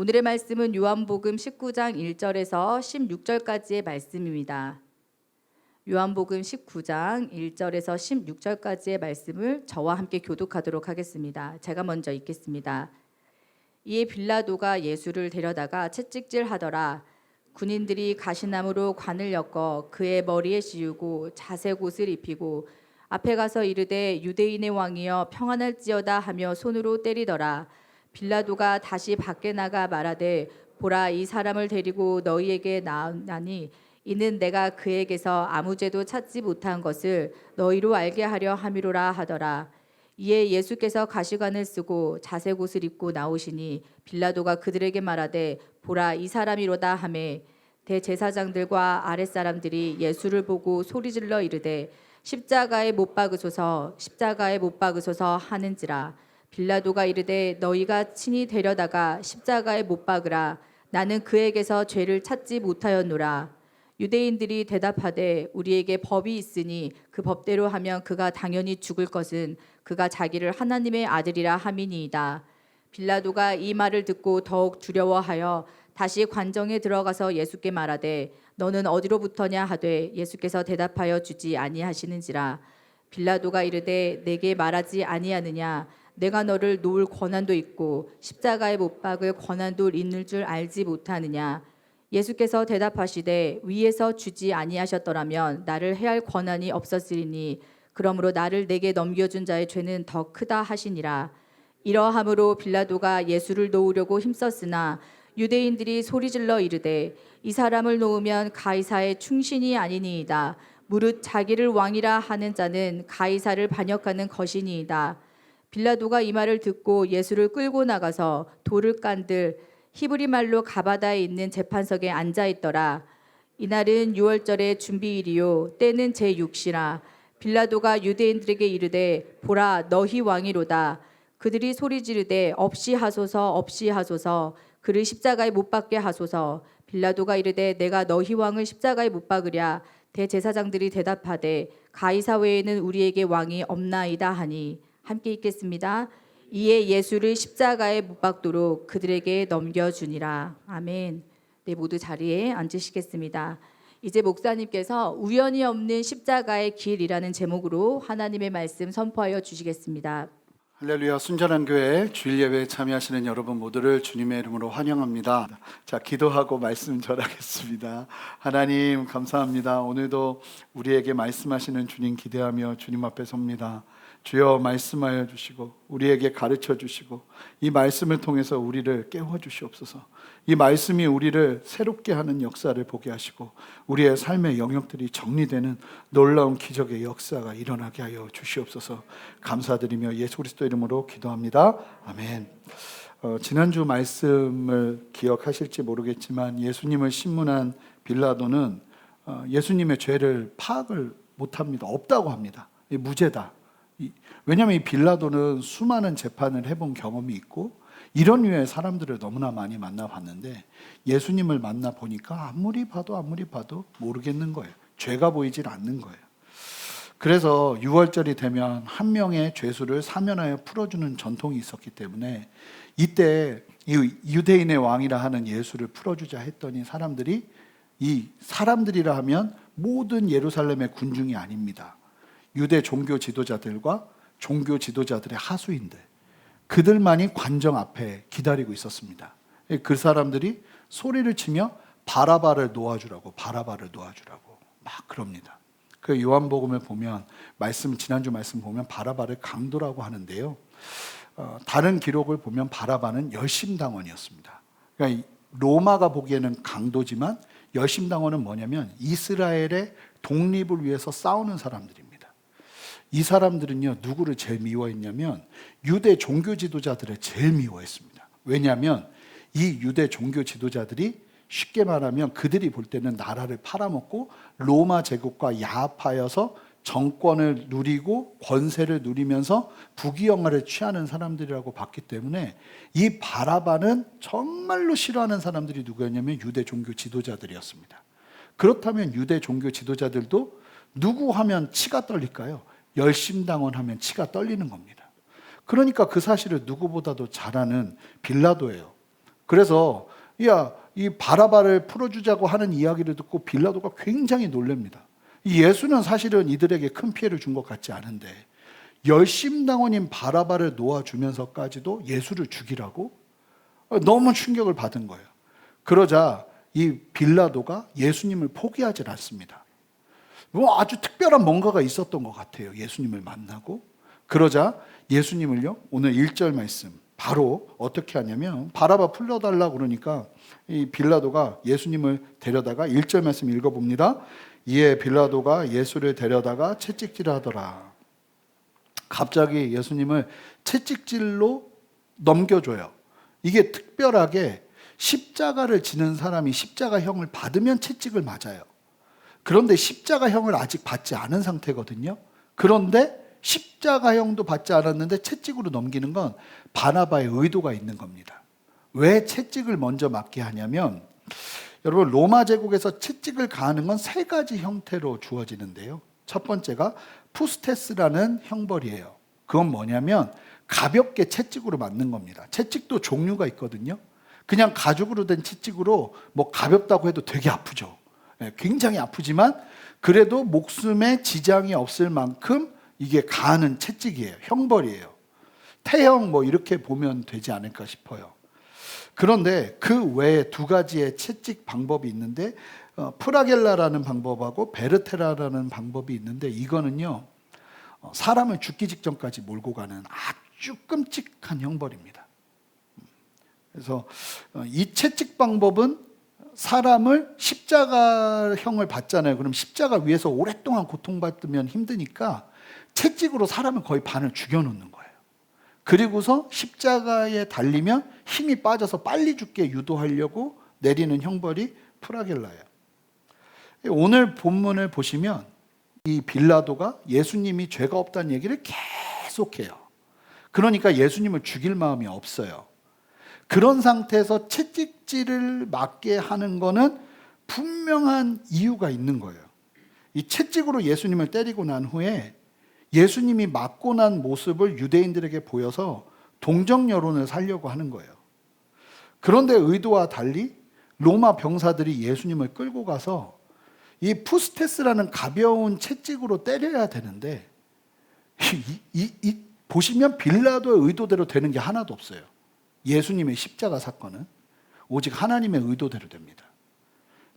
오늘의 말씀은 요한복음 19장 1절에서 16절까지의 말씀입니다. 요한복음 19장 1절에서 16절까지의 말씀을 저와 함께 교독하도록 하겠습니다. 제가 먼저 읽겠습니다. 이에 빌라도가 예수를 데려다가 채찍질하더라. 군인들이 가시나무로 관을 엮어 그의 머리에 씌우고 자색 옷을 입히고 앞에 가서 이르되 유대인의 왕이여 평안할지어다 하며 손으로 때리더라. 빌라도가 다시 밖에 나가 말하되 보라, 이 사람을 데리고 너희에게 나오나니 이는 내가 그에게서 아무 죄도 찾지 못한 것을 너희로 알게 하려 함이로라 하더라. 이에 예수께서 가시관을 쓰고 자색 옷을 입고 나오시니 빌라도가 그들에게 말하되 보라, 이 사람이로다 하매 대제사장들과 아랫사람들이 예수를 보고 소리질러 이르되 십자가에 못 박으소서, 십자가에 못 박으소서 하는지라. 빌라도가 이르되 너희가 친히 데려다가 십자가에 못 박으라. 나는 그에게서 죄를 찾지 못하였노라. 유대인들이 대답하되 우리에게 법이 있으니 그 법대로 하면 그가 당연히 죽을 것은 그가 자기를 하나님의 아들이라 함이니이다. 빌라도가 이 말을 듣고 더욱 두려워하여 다시 관정에 들어가서 예수께 말하되 너는 어디로부터냐 하되 예수께서 대답하여 주지 아니하시는지라. 빌라도가 이르되 내게 말하지 아니하느냐. 내가 너를 놓을 권한도 있고 십자가에 못 박을 권한도 있는 줄 알지 못하느냐. 예수께서 대답하시되 위에서 주지 아니하셨더라면 나를 해할 권한이 없었으리니 그러므로 나를 내게 넘겨준 자의 죄는 더 크다 하시니라. 이러함으로 빌라도가 예수를 놓으려고 힘썼으나 유대인들이 소리질러 이르되 이 사람을 놓으면 가이사의 충신이 아니니이다. 무릇 자기를 왕이라 하는 자는 가이사를 반역하는 것이니이다. 빌라도가 이 말을 듣고 예수를 끌고 나가서 돌을 깐들 히브리 말로 가바다에 있는 재판석에 앉아 있더라. 이날은 유월절의 준비일이요 때는 제6시라. 빌라도가 유대인들에게 이르되 보라, 너희 왕이로다. 그들이 소리 지르되 없이 하소서, 없이 하소서. 그를 십자가에 못 박게 하소서. 빌라도가 이르되 내가 너희 왕을 십자가에 못 박으랴. 대제사장들이 대답하되 가이사 외에는 우리에게 왕이 없나이다 하니. 함께 읽겠습니다. 이에 예수를 십자가에 못 박도록 그들에게 넘겨주니라. 아멘. 네, 모두 자리에 앉으시겠습니다. 이제 목사님께서 우연히 없는 십자가의 길이라는 제목으로 하나님의 말씀 선포하여 주시겠습니다. 할렐루야. 순전한 교회 주일 예배에 참여하시는 여러분 모두를 주님의 이름으로 환영합니다. 자, 기도하고 말씀 전하겠습니다. 하나님 감사합니다. 오늘도 우리에게 말씀하시는 주님 기대하며 주님 앞에 섭니다. 주여 말씀하여 주시고 우리에게 가르쳐 주시고 이 말씀을 통해서 우리를 깨워 주시옵소서. 이 말씀이 우리를 새롭게 하는 역사를 보게 하시고 우리의 삶의 영역들이 정리되는 놀라운 기적의 역사가 일어나게 하여 주시옵소서. 감사드리며 예수 그리스도 이름으로 기도합니다. 아멘. 지난주 말씀을 기억하실지 모르겠지만 예수님을 신문한 빌라도는 예수님의 죄를 파악을 못합니다. 없다고 합니다. 무죄다. 왜냐하면 이 빌라도는 수많은 재판을 해본 경험이 있고 이런 류의 사람들을 너무나 많이 만나봤는데 예수님을 만나보니까 아무리 봐도 모르겠는 거예요. 죄가 보이질 않는 거예요. 그래서 6월절이 되면 한 명의 죄수를 사면하여 풀어주는 전통이 있었기 때문에 이때 이 유대인의 왕이라 하는 예수를 풀어주자 했더니 사람들이, 이 사람들이라 하면 모든 예루살렘의 군중이 아닙니다. 유대 종교 지도자들과 종교 지도자들의 하수인들, 그들만이 관정 앞에 기다리고 있었습니다. 그 사람들이 소리를 치며 바라바를 놓아주라고 막 그럽니다. 그 요한복음을 보면 지난주 말씀 보면 바라바를 강도라고 하는데요. 다른 기록을 보면 바라바는 열심당원이었습니다. 그러니까 로마가 보기에는 강도지만 열심당원은 뭐냐면 이스라엘의 독립을 위해서 싸우는 사람들입니다. 이 사람들은요, 누구를 제일 미워했냐면 유대 종교 지도자들을 제일 미워했습니다. 왜냐하면 이 유대 종교 지도자들이 쉽게 말하면 그들이 볼 때는 나라를 팔아먹고 로마 제국과 야합하여서 정권을 누리고 권세를 누리면서 부귀영화를 취하는 사람들이라고 봤기 때문에 이 바라바는 정말로 싫어하는 사람들이 누구였냐면 유대 종교 지도자들이었습니다. 그렇다면 유대 종교 지도자들도 누구 하면 치가 떨릴까요? 열심당원 하면 치가 떨리는 겁니다. 그러니까 그 사실을 누구보다도 잘 아는 빌라도예요. 그래서 야, 이 바라바를 풀어주자고 하는 이야기를 듣고 빌라도가 굉장히 놀랍니다. 이 예수는 사실은 이들에게 큰 피해를 준 것 같지 않은데 열심당원인 바라바를 놓아주면서까지도 예수를 죽이라고? 너무 충격을 받은 거예요. 그러자 이 빌라도가 예수님을 포기하지 않습니다. 뭐 아주 특별한 뭔가가 있었던 것 같아요. 예수님을 만나고. 그러자 예수님을요, 오늘 1절 말씀 바로 어떻게 하냐면 바라바 풀려달라고 그러니까 이 빌라도가 예수님을 데려다가 1절 말씀 읽어봅니다. 이에 빌라도가 예수를 데려다가 채찍질하더라. 갑자기 예수님을 채찍질로 넘겨줘요. 이게 특별하게 십자가를 지는 사람이 십자가형을 받으면 채찍을 맞아요. 그런데 십자가형을 아직 받지 않은 상태거든요. 그런데 십자가형도 받지 않았는데 채찍으로 넘기는 건 바나바의 의도가 있는 겁니다. 왜 채찍을 먼저 맞게 하냐면 여러분 로마 제국에서 채찍을 가하는 건 세 가지 형태로 주어지는데요. 첫 번째가 푸스테스라는 형벌이에요. 그건 뭐냐면 가볍게 채찍으로 맞는 겁니다. 채찍도 종류가 있거든요. 그냥 가죽으로 된 채찍으로 뭐 가볍다고 해도 되게 아프죠. 굉장히 아프지만 그래도 목숨에 지장이 없을 만큼 이게 가하는 채찍이에요. 형벌이에요. 태형 뭐 이렇게 보면 되지 않을까 싶어요. 그런데 그 외에 두 가지의 채찍 방법이 있는데 프라겔라라는 방법하고 베르테라라는 방법이 있는데 이거는요 사람을 죽기 직전까지 몰고 가는 아주 끔찍한 형벌입니다. 그래서 이 채찍 방법은 사람을 십자가형을 받잖아요. 그럼 십자가 위에서 오랫동안 고통받으면 힘드니까 채찍으로 사람을 거의 반을 죽여놓는 거예요. 그리고서 십자가에 달리면 힘이 빠져서 빨리 죽게 유도하려고 내리는 형벌이 프라겔라예요. 오늘 본문을 보시면 이 빌라도가 예수님이 죄가 없다는 얘기를 계속해요. 그러니까 예수님을 죽일 마음이 없어요. 그런 상태에서 채찍질을 맞게 하는 거는 분명한 이유가 있는 거예요. 이 채찍으로 예수님을 때리고 난 후에 예수님이 맞고 난 모습을 유대인들에게 보여서 동정 여론을 살려고 하는 거예요. 그런데 의도와 달리 로마 병사들이 예수님을 끌고 가서 이 푸스테스라는 가벼운 채찍으로 때려야 되는데 보시면 빌라도의 의도대로 되는 게 하나도 없어요. 예수님의 십자가 사건은 오직 하나님의 의도대로 됩니다.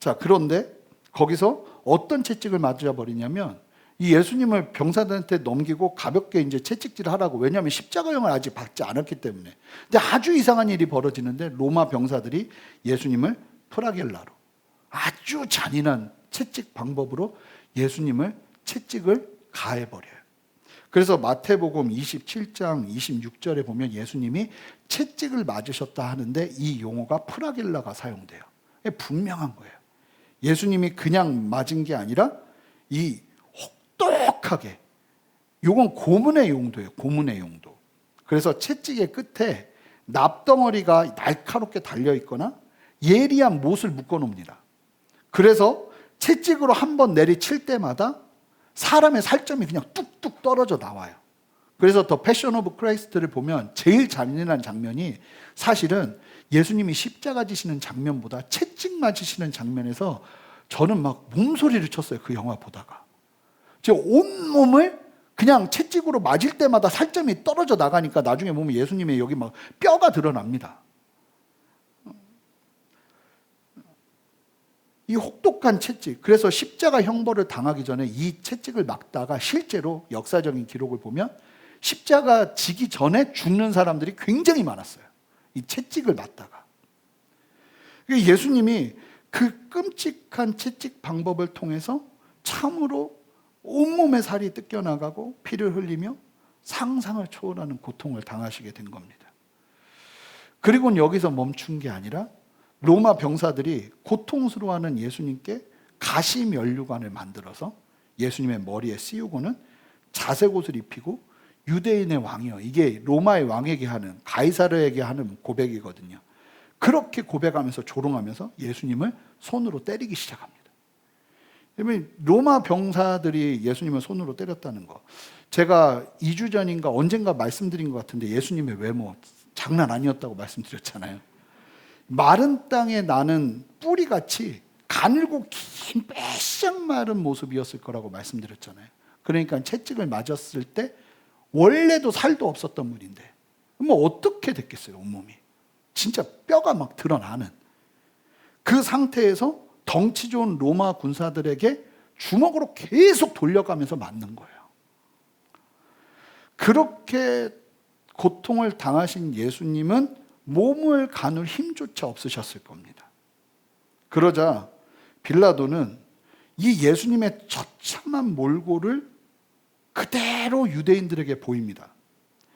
자, 그런데 거기서 어떤 채찍을 맞아 버리냐면 이 예수님을 병사들한테 넘기고 가볍게 이제 채찍질을 하라고. 왜냐하면 십자가형을 아직 받지 않았기 때문에. 근데 아주 이상한 일이 벌어지는데 로마 병사들이 예수님을 프라겔라로 아주 잔인한 채찍 방법으로 예수님을 채찍을 가해버려요. 그래서 마태복음 27장 26절에 보면 예수님이 채찍을 맞으셨다 하는데 이 용어가 프라겔라가 사용돼요. 분명한 거예요. 예수님이 그냥 맞은 게 아니라 이 혹독하게, 이건 고문의 용도예요. 고문의 용도. 그래서 채찍의 끝에 납덩어리가 날카롭게 달려있거나 예리한 못을 묶어놓습니다. 그래서 채찍으로 한 번 내리칠 때마다 사람의 살점이 그냥 뚝뚝 떨어져 나와요. 그래서 더 패션 오브 크라이스트를 보면 제일 잔인한 장면이 사실은 예수님이 십자가 지시는 장면보다 채찍 맞으시는 장면에서 저는 막 몸소리를 쳤어요. 그 영화 보다가. 제 온몸을 그냥 채찍으로 맞을 때마다 살점이 떨어져 나가니까 나중에 보면 예수님의 여기 막 뼈가 드러납니다. 이 혹독한 채찍. 그래서 십자가 형벌을 당하기 전에 이 채찍을 막다가 실제로 역사적인 기록을 보면 십자가 지기 전에 죽는 사람들이 굉장히 많았어요. 이 채찍을 맞다가. 예수님이 그 끔찍한 채찍 방법을 통해서 참으로 온몸의 살이 뜯겨나가고 피를 흘리며 상상을 초월하는 고통을 당하시게 된 겁니다. 그리고는 여기서 멈춘 게 아니라 로마 병사들이 고통스러워하는 예수님께 가시 면류관을 만들어서 예수님의 머리에 씌우고는 자색 옷을 입히고 유대인의 왕이요. 이게 로마의 왕에게 하는, 가이사르에게 하는 고백이거든요. 그렇게 고백하면서 조롱하면서 예수님을 손으로 때리기 시작합니다. 로마 병사들이 예수님을 손으로 때렸다는 거. 제가 2주 전인가 언젠가 말씀드린 것 같은데 예수님의 외모 장난 아니었다고 말씀드렸잖아요. 마른 땅에 나는 뿌리같이 가늘고 긴 빼싹 마른 모습이었을 거라고 말씀드렸잖아요. 그러니까 채찍을 맞았을 때 원래도 살도 없었던 분인데 뭐 어떻게 됐겠어요, 온몸이. 진짜 뼈가 막 드러나는 그 상태에서 덩치 좋은 로마 군사들에게 주먹으로 계속 돌려가면서 맞는 거예요. 그렇게 고통을 당하신 예수님은 몸을 가눌 힘조차 없으셨을 겁니다. 그러자 빌라도는 이 예수님의 처참한 몰골을 그대로 유대인들에게 보입니다.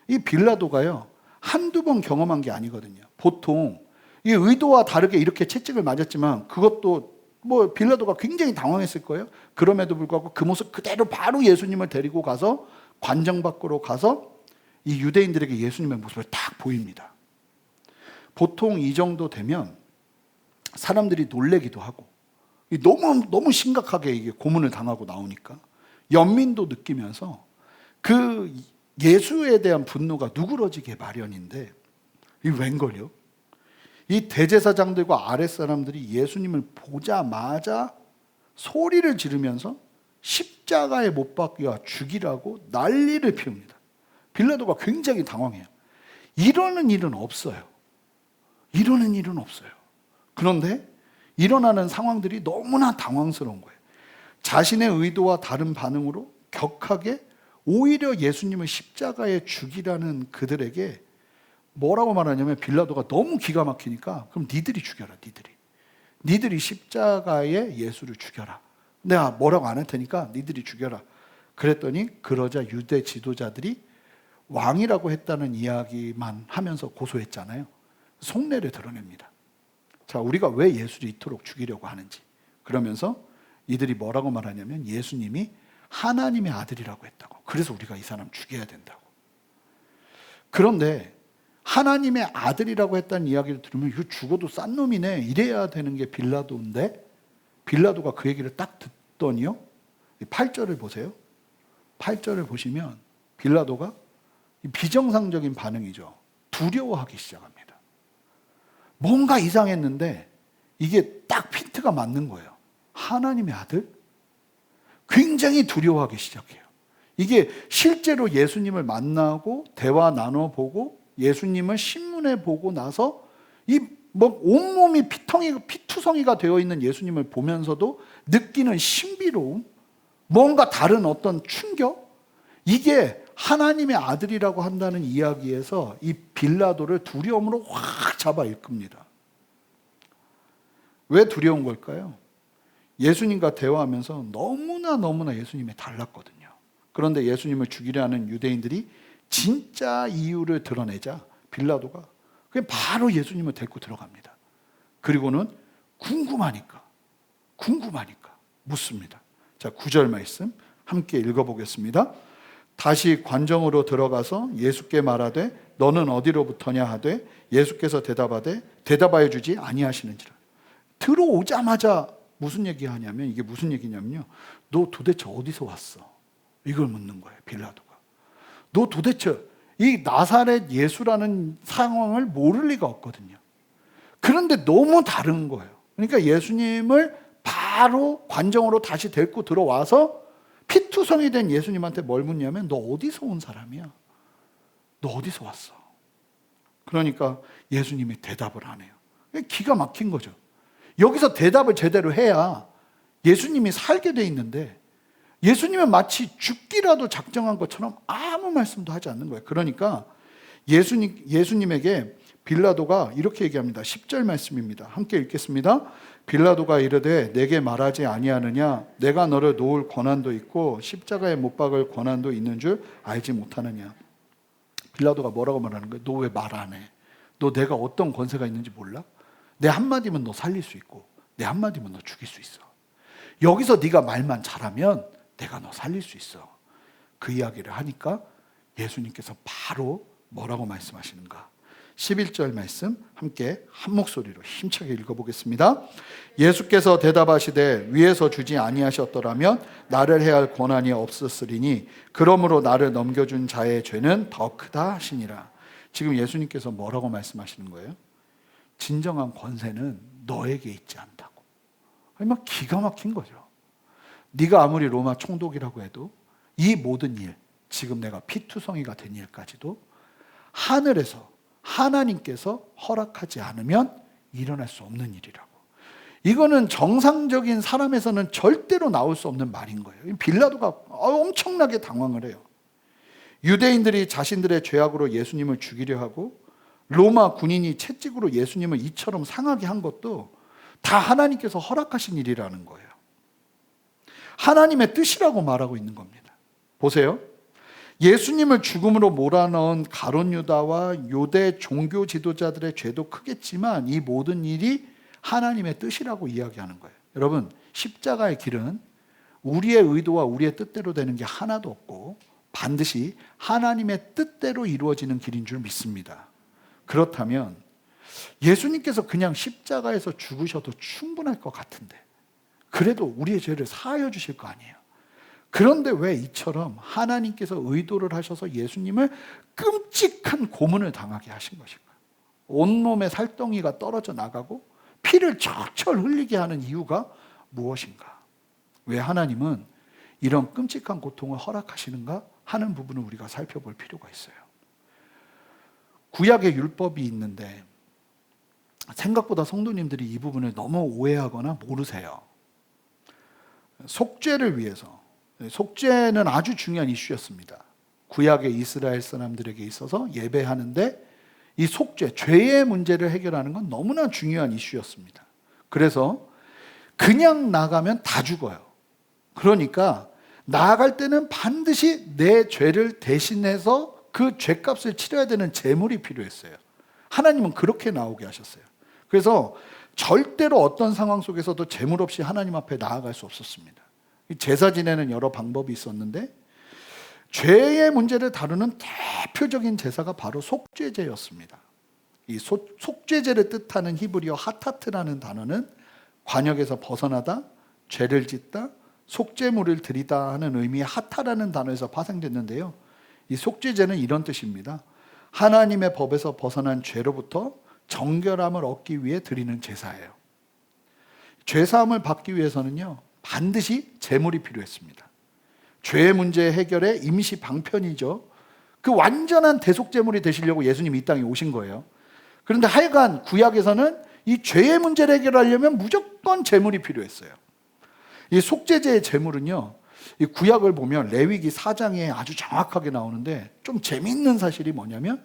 이 빌라도가요, 한두 번 경험한 게 아니거든요. 보통 이 의도와 다르게 이렇게 채찍을 맞았지만 그것도 뭐 빌라도가 굉장히 당황했을 거예요. 그럼에도 불구하고 그 모습 그대로 바로 예수님을 데리고 가서 관정 밖으로 가서 이 유대인들에게 예수님의 모습을 딱 보입니다. 보통 이 정도 되면 사람들이 놀래기도 하고 너무 심각하게 이게 고문을 당하고 나오니까 연민도 느끼면서 그 예수에 대한 분노가 누그러지게 마련인데 이 웬걸요? 이 대제사장들과 아랫사람들이 예수님을 보자마자 소리를 지르면서 십자가에 못 박여 죽이라고 난리를 피웁니다. 빌라도가 굉장히 당황해요. 이러는 일은 없어요. 이러는 일은 없어요. 그런데 일어나는 상황들이 너무나 당황스러운 거예요. 자신의 의도와 다른 반응으로 격하게 오히려 예수님을 십자가에 죽이라는 그들에게 뭐라고 말하냐면 빌라도가 너무 기가 막히니까 그럼 니들이 죽여라. 니들이 십자가에 예수를 죽여라. 내가 뭐라고 안 할 테니까 니들이 죽여라. 그랬더니 그러자 유대 지도자들이 왕이라고 했다는 이야기만 하면서 고소했잖아요. 속내를 드러냅니다. 자, 우리가 왜 예수를 이토록 죽이려고 하는지. 그러면서 이들이 뭐라고 말하냐면 예수님이 하나님의 아들이라고 했다고. 그래서 우리가 이 사람 죽여야 된다고. 그런데 하나님의 아들이라고 했다는 이야기를 들으면 이거 죽어도 싼 놈이네 이래야 되는 게 빌라도인데 빌라도가 그 얘기를 딱 듣더니요. 8절을 보세요. 8절을 보시면 빌라도가 비정상적인 반응이죠. 두려워하기 시작합니다. 뭔가 이상했는데 이게 딱 핀트가 맞는 거예요. 하나님의 아들? 굉장히 두려워하기 시작해요. 이게 실제로 예수님을 만나고 대화 나눠보고 예수님을 신문에 보고 나서 이 뭐 온몸이 피투성이가 되어 있는 예수님을 보면서도 느끼는 신비로움, 뭔가 다른 어떤 충격, 이게 하나님의 아들이라고 한다는 이야기에서 이 빌라도를 두려움으로 확 잡아 일끕니다. 왜 두려운 걸까요? 예수님과 대화하면서 너무나 예수님이 달랐거든요. 그런데 예수님을 죽이려는 유대인들이 진짜 이유를 드러내자 빌라도가 그냥 바로 예수님을 데리고 들어갑니다. 그리고는 궁금하니까 묻습니다. 자, 9절 말씀 함께 읽어보겠습니다. 다시 관정으로 들어가서 예수께 말하되 너는 어디로부터냐 하되 예수께서 대답하여 주지 아니하시는지라. 들어오자마자 무슨 얘기하냐면 이게 무슨 얘기냐면요. 너 도대체 어디서 왔어? 이걸 묻는 거예요. 빌라도가. 너 도대체 이 나사렛 예수라는 상황을 모를 리가 없거든요. 그런데 너무 다른 거예요. 그러니까 예수님을 바로 관정으로 다시 데리고 들어와서 피투성이 된 예수님한테 뭘 묻냐면 너 어디서 온 사람이야? 너 어디서 왔어? 그러니까 예수님이 대답을 안 해요. 기가 막힌 거죠. 여기서 대답을 제대로 해야 예수님이 살게 돼 있는데 예수님은 마치 죽기라도 작정한 것처럼 아무 말씀도 하지 않는 거예요. 그러니까 예수님에게 빌라도가 이렇게 얘기합니다. 10절 말씀입니다. 함께 읽겠습니다. 빌라도가 이르되 내게 말하지 아니하느냐? 내가 너를 놓을 권한도 있고 십자가에 못 박을 권한도 있는 줄 알지 못하느냐? 빌라도가 뭐라고 말하는 거예요? 너 왜 말 안 해? 너 내가 어떤 권세가 있는지 몰라? 내 한마디면 너 살릴 수 있고 내 한마디면 너 죽일 수 있어. 여기서 네가 말만 잘하면 내가 너 살릴 수 있어. 그 이야기를 하니까 예수님께서 바로 뭐라고 말씀하시는가? 11절 말씀 함께 한 목소리로 힘차게 읽어보겠습니다. 예수께서 대답하시되 위에서 주지 아니하셨더라면 나를 해할 권한이 없었으리니 그러므로 나를 넘겨준 자의 죄는 더 크다 하시니라. 지금 예수님께서 뭐라고 말씀하시는 거예요? 진정한 권세는 너에게 있지 않다고. 막 기가 막힌 거죠. 네가 아무리 로마 총독이라고 해도 이 모든 일, 지금 내가 피투성이가 된 일까지도 하늘에서 하나님께서 허락하지 않으면 일어날 수 없는 일이라고. 이거는 정상적인 사람에서는 절대로 나올 수 없는 말인 거예요. 빌라도가 엄청나게 당황을 해요. 유대인들이 자신들의 죄악으로 예수님을 죽이려 하고 로마 군인이 채찍으로 예수님을 이처럼 상하게 한 것도 다 하나님께서 허락하신 일이라는 거예요. 하나님의 뜻이라고 말하고 있는 겁니다. 보세요. 예수님을 죽음으로 몰아넣은 가룟 유다와 유대 종교 지도자들의 죄도 크겠지만 이 모든 일이 하나님의 뜻이라고 이야기하는 거예요. 여러분, 십자가의 길은 우리의 의도와 우리의 뜻대로 되는 게 하나도 없고 반드시 하나님의 뜻대로 이루어지는 길인 줄 믿습니다. 그렇다면 예수님께서 그냥 십자가에서 죽으셔도 충분할 것 같은데 그래도 우리의 죄를 사하여 주실 거 아니에요. 그런데 왜 이처럼 하나님께서 의도를 하셔서 예수님을 끔찍한 고문을 당하게 하신 것일까요? 온몸의 살덩이가 떨어져 나가고 피를 철철 흘리게 하는 이유가 무엇인가? 왜 하나님은 이런 끔찍한 고통을 허락하시는가 하는 부분을 우리가 살펴볼 필요가 있어요. 구약의 율법이 있는데 생각보다 성도님들이 이 부분을 너무 오해하거나 모르세요. 속죄를 위해서, 속죄는 아주 중요한 이슈였습니다. 구약의 이스라엘 사람들에게 있어서 예배하는데 이 속죄, 죄의 문제를 해결하는 건 너무나 중요한 이슈였습니다. 그래서 그냥 나가면 다 죽어요. 그러니까 나아갈 때는 반드시 내 죄를 대신해서 그 죄값을 치러야 되는 제물이 필요했어요. 하나님은 그렇게 나오게 하셨어요. 그래서 절대로 어떤 상황 속에서도 제물 없이 하나님 앞에 나아갈 수 없었습니다. 제사 지내는 여러 방법이 있었는데 죄의 문제를 다루는 대표적인 제사가 바로 속죄제였습니다. 이 속죄제를 뜻하는 히브리어 하타트라는 단어는 관역에서 벗어나다, 죄를 짓다, 속죄물을 드리다 하는 의미의 하타라는 단어에서 파생됐는데요. 이 속죄제는 이런 뜻입니다. 하나님의 법에서 벗어난 죄로부터 정결함을 얻기 위해 드리는 제사예요. 죄사함을 받기 위해서는요, 반드시 제물이 필요했습니다. 죄의 문제 해결의 임시 방편이죠. 그 완전한 대속제물이 되시려고 예수님이 이 땅에 오신 거예요. 그런데 하여간 구약에서는 이 죄의 문제를 해결하려면 무조건 제물이 필요했어요. 이 속죄제의 제물은요, 이 구약을 보면 레위기 4장에 아주 정확하게 나오는데 좀 재미있는 사실이 뭐냐면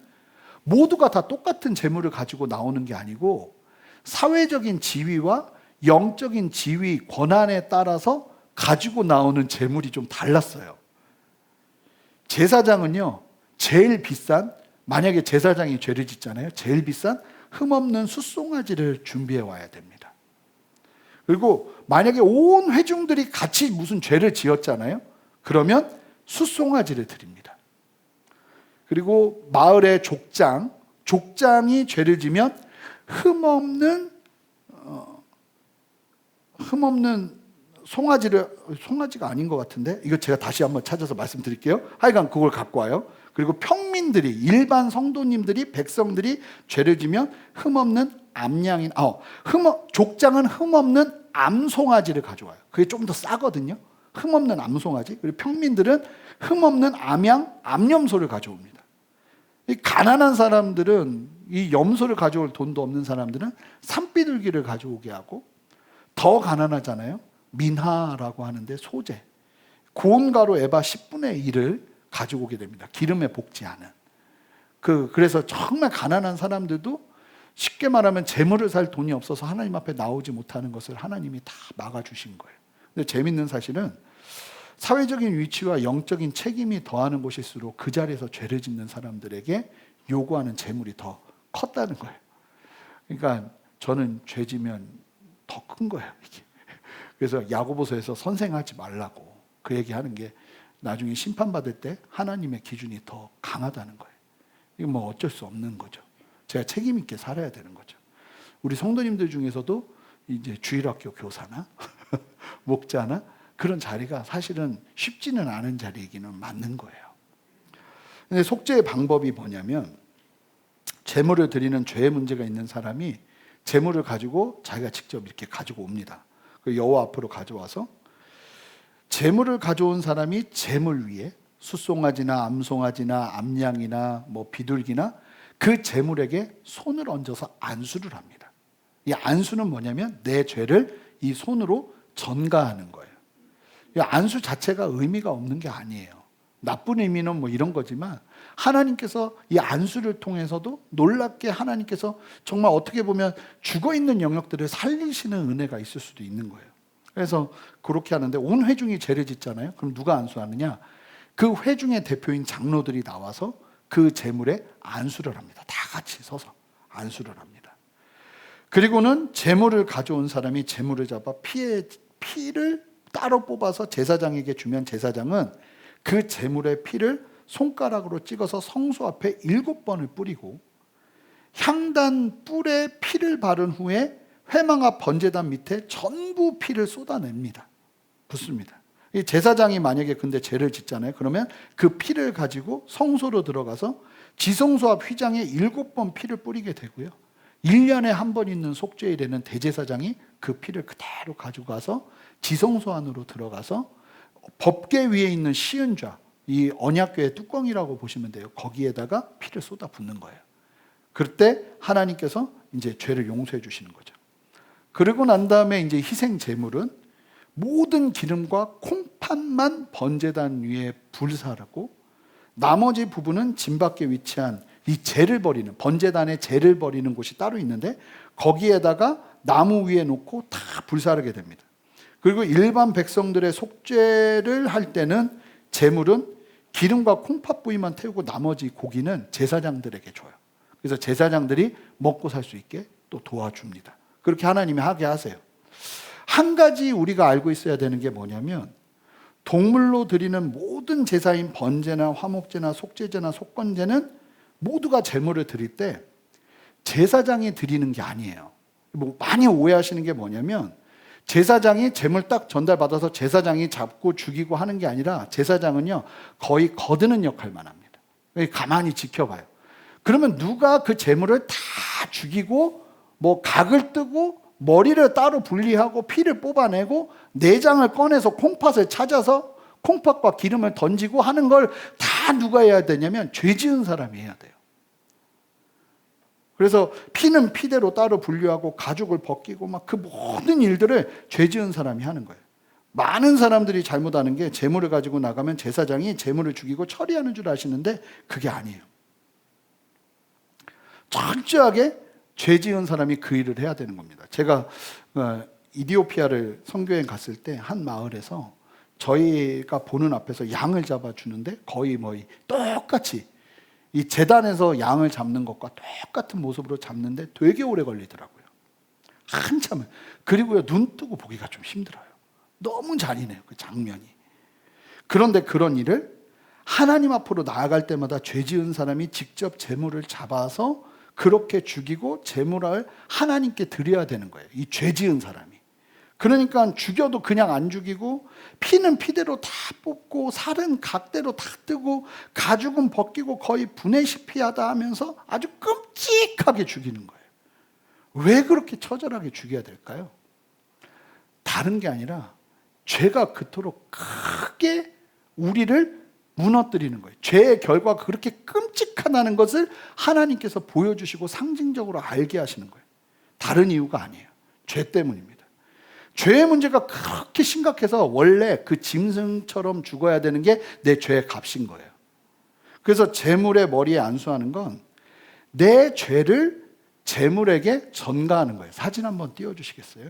모두가 다 똑같은 제물을 가지고 나오는 게 아니고 사회적인 지위와 영적인 지위, 권한에 따라서 가지고 나오는 제물이 좀 달랐어요. 제사장은요, 제일 비싼, 만약에 제사장이 죄를 짓잖아요, 제일 비싼 흠없는 숫송아지를 준비해 와야 됩니다. 그리고 만약에 온 회중들이 같이 무슨 죄를 지었잖아요, 그러면 숫송아지를 드립니다. 그리고 마을의 족장이 죄를 지면 흠없는 송아지가 아닌 것 같은데 이거 제가 다시 한번 찾아서 말씀드릴게요. 하여간 그걸 갖고 와요. 그리고 평민들이, 일반 성도님들이, 백성들이 죄를 지면 흠없는 암양인, 족장은 흠없는 암송아지를 가져와요. 그게 좀 더 싸거든요. 흠없는 암송아지. 그리고 평민들은 흠없는 암염소를 가져옵니다. 이 가난한 사람들은, 이 염소를 가져올 돈도 없는 사람들은 산비둘기를 가져오게 하고, 더 가난하잖아요. 민하라고 하는데 소재, 고운 가루 에바 10분의 1을 가져오게 됩니다. 기름에 볶지 않은. 그래서 정말 가난한 사람들도 쉽게 말하면 재물을 살 돈이 없어서 하나님 앞에 나오지 못하는 것을 하나님이 다 막아주신 거예요. 근데 재밌는 사실은 사회적인 위치와 영적인 책임이 더하는 곳일수록 그 자리에서 죄를 짓는 사람들에게 요구하는 재물이 더 컸다는 거예요. 그러니까 저는 죄 지면 더 큰 거예요, 이게. 그래서 야고보서에서 선생하지 말라고 그 얘기하는 게 나중에 심판받을 때 하나님의 기준이 더 강하다는 거예요. 이건 뭐 어쩔 수 없는 거죠. 제가 책임 있게 살아야 되는 거죠. 우리 성도님들 중에서도 이제 주일학교 교사나 목자나 그런 자리가 사실은 쉽지는 않은 자리이기는 맞는 거예요. 근데 속죄의 방법이 뭐냐면, 제물을 드리는 죄의 문제가 있는 사람이 제물을 가지고 자기가 직접 이렇게 가지고 옵니다. 그 여호와 앞으로 가져와서 제물을 가져온 사람이 제물 위에 숫송아지나 암송아지나 암양이나 뭐 비둘기나 그 제물에게 손을 얹어서 안수를 합니다. 이 안수는 뭐냐면 내 죄를 이 손으로 전가하는 거예요. 이 안수 자체가 의미가 없는 게 아니에요. 나쁜 의미는 뭐 이런 거지만 하나님께서 이 안수를 통해서도 놀랍게 하나님께서 정말 어떻게 보면 죽어있는 영역들을 살리시는 은혜가 있을 수도 있는 거예요. 그래서 그렇게 하는데 온 회중이 죄를 짓잖아요. 그럼 누가 안수하느냐? 그 회중의 대표인 장로들이 나와서 그 제물에 안수를 합니다. 다 같이 서서 안수를 합니다. 그리고는 제물을 가져온 사람이 제물을 잡아 피를 따로 뽑아서 제사장에게 주면 제사장은 그 제물의 피를 손가락으로 찍어서 성소 앞에 7번을 뿌리고 향단 뿔에 피를 바른 후에 회막 앞 번제단 밑에 전부 피를 쏟아냅니다. 붓습니다. 이 제사장이 만약에 근데 죄를 짓잖아요. 그러면 그 피를 가지고 성소로 들어가서 지성소 앞 휘장에 7번 피를 뿌리게 되고요. 1년에 한 번 있는 속죄일에는 대제사장이 그 피를 그대로 가지고 가서 지성소 안으로 들어가서 법궤 위에 있는 시은좌, 이 언약궤의 뚜껑이라고 보시면 돼요. 거기에다가 피를 쏟아 붓는 거예요. 그때 하나님께서 이제 죄를 용서해 주시는 거죠. 그리고 난 다음에 이제 희생 제물은 모든 기름과 콩팥만 번제단 위에 불사르고 나머지 부분은 진 밖에 위치한 이 재를 버리는 번제단에 재를 버리는 곳이 따로 있는데 거기에다가 나무 위에 놓고 다 불사르게 됩니다. 그리고 일반 백성들의 속죄를 할 때는 제물은 기름과 콩팥 부위만 태우고 나머지 고기는 제사장들에게 줘요. 그래서 제사장들이 먹고 살 수 있게 또 도와줍니다. 그렇게 하나님이 하게 하세요. 한 가지 우리가 알고 있어야 되는 게 뭐냐면 동물로 드리는 모든 제사인 번제나 화목제나 속죄제나 속건제는 모두가 제물을 드릴 때 제사장이 드리는 게 아니에요. 뭐 많이 오해하시는 게 뭐냐면 제사장이 제물 딱 전달받아서 제사장이 잡고 죽이고 하는 게 아니라 제사장은요 거의 거드는 역할만 합니다. 가만히 지켜봐요. 그러면 누가 그 제물을 다 죽이고 뭐 각을 뜨고 머리를 따로 분리하고 피를 뽑아내고 내장을 꺼내서 콩팥을 찾아서 콩팥과 기름을 던지고 하는 걸 다 누가 해야 되냐면 죄 지은 사람이 해야 돼요. 그래서 피는 피대로 따로 분류하고 가죽을 벗기고 막 그 모든 일들을 죄 지은 사람이 하는 거예요. 많은 사람들이 잘못하는 게 제물을 가지고 나가면 제사장이 제물을 죽이고 처리하는 줄 아시는데 그게 아니에요. 철저하게 죄 지은 사람이 그 일을 해야 되는 겁니다. 제가 이디오피아를 선교여행 갔을 때 한 마을에서 저희가 보는 앞에서 양을 잡아주는데 거의 뭐 똑같이 이 제단에서 양을 잡는 것과 똑같은 모습으로 잡는데 되게 오래 걸리더라고요. 한참을. 그리고요, 눈 뜨고 보기가 좀 힘들어요. 너무 잔인해요, 그 장면이. 그런데 그런 일을 하나님 앞으로 나아갈 때마다 죄 지은 사람이 직접 제물을 잡아서 그렇게 죽이고 제물을 하나님께 드려야 되는 거예요. 이 죄 지은 사람이. 그러니까 죽여도 그냥 안 죽이고 피는 피대로 다 뽑고 살은 각대로 다 뜨고 가죽은 벗기고 거의 분해시피하다 하면서 아주 끔찍하게 죽이는 거예요. 왜 그렇게 처절하게 죽여야 될까요? 다른 게 아니라 죄가 그토록 크게 우리를 무너뜨리는 거예요. 죄의 결과가 그렇게 끔찍하다는 것을 하나님께서 보여주시고 상징적으로 알게 하시는 거예요. 다른 이유가 아니에요. 죄 때문입니다. 죄의 문제가 그렇게 심각해서 원래 그 짐승처럼 죽어야 되는 게 내 죄의 값인 거예요. 그래서 제물의 머리에 안수하는 건 내 죄를 제물에게 전가하는 거예요. 사진 한번 띄워주시겠어요?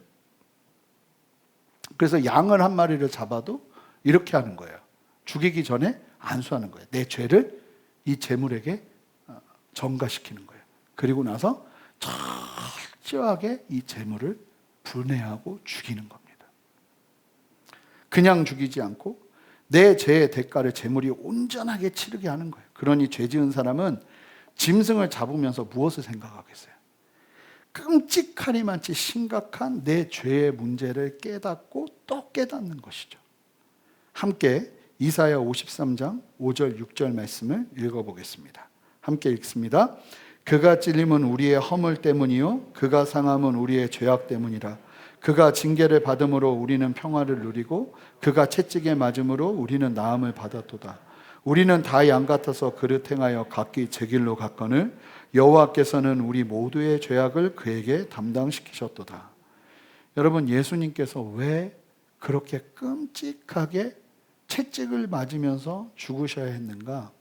그래서 양을 한 마리를 잡아도 이렇게 하는 거예요. 죽이기 전에 안수하는 거예요. 내 죄를 이 제물에게 전가시키는 거예요. 그리고 나서 철저하게 이 제물을 분해하고 죽이는 겁니다. 그냥 죽이지 않고 내 죄의 대가를 제물이 온전하게 치르게 하는 거예요. 그러니 죄 지은 사람은 짐승을 잡으면서 무엇을 생각하겠어요? 끔찍하리만치 심각한 내 죄의 문제를 깨닫고 또 깨닫는 것이죠. 함께 이사야 53장 5절 6절 말씀을 읽어보겠습니다. 함께 읽습니다. 그가 찔림은 우리의 허물 때문이요 그가 상함은 우리의 죄악 때문이라. 그가 징계를 받음으로 우리는 평화를 누리고 그가 채찍에 맞음으로 우리는 나음을 받았도다. 우리는 다 양 같아서 그릇 행하여 각기 제 길로 갔거늘 여호와께서는 우리 모두의 죄악을 그에게 담당시키셨도다. 여러분, 예수님께서 왜 그렇게 끔찍하게 채찍을 맞으면서 죽으셔야 했는가?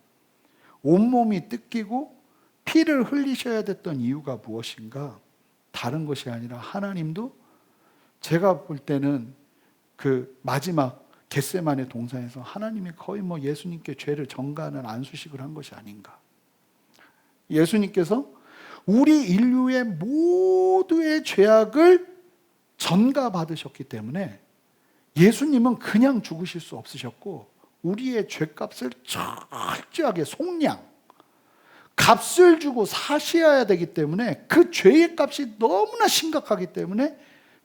온몸이 뜯기고 피를 흘리셔야 됐던 이유가 무엇인가? 다른 것이 아니라 하나님도 제가 볼 때는 그 마지막 겟세마네 동산에서 하나님이 거의 예수님께 죄를 전가하는 안수식을 한 것이 아닌가. 예수님께서 우리 인류의 모두의 죄악을 전가받으셨기 때문에 예수님은 그냥 죽으실 수 없으셨고 우리의 죄값을 철저하게 속량, 값을 주고 사셔야 되기 때문에 그 죄의 값이 너무나 심각하기 때문에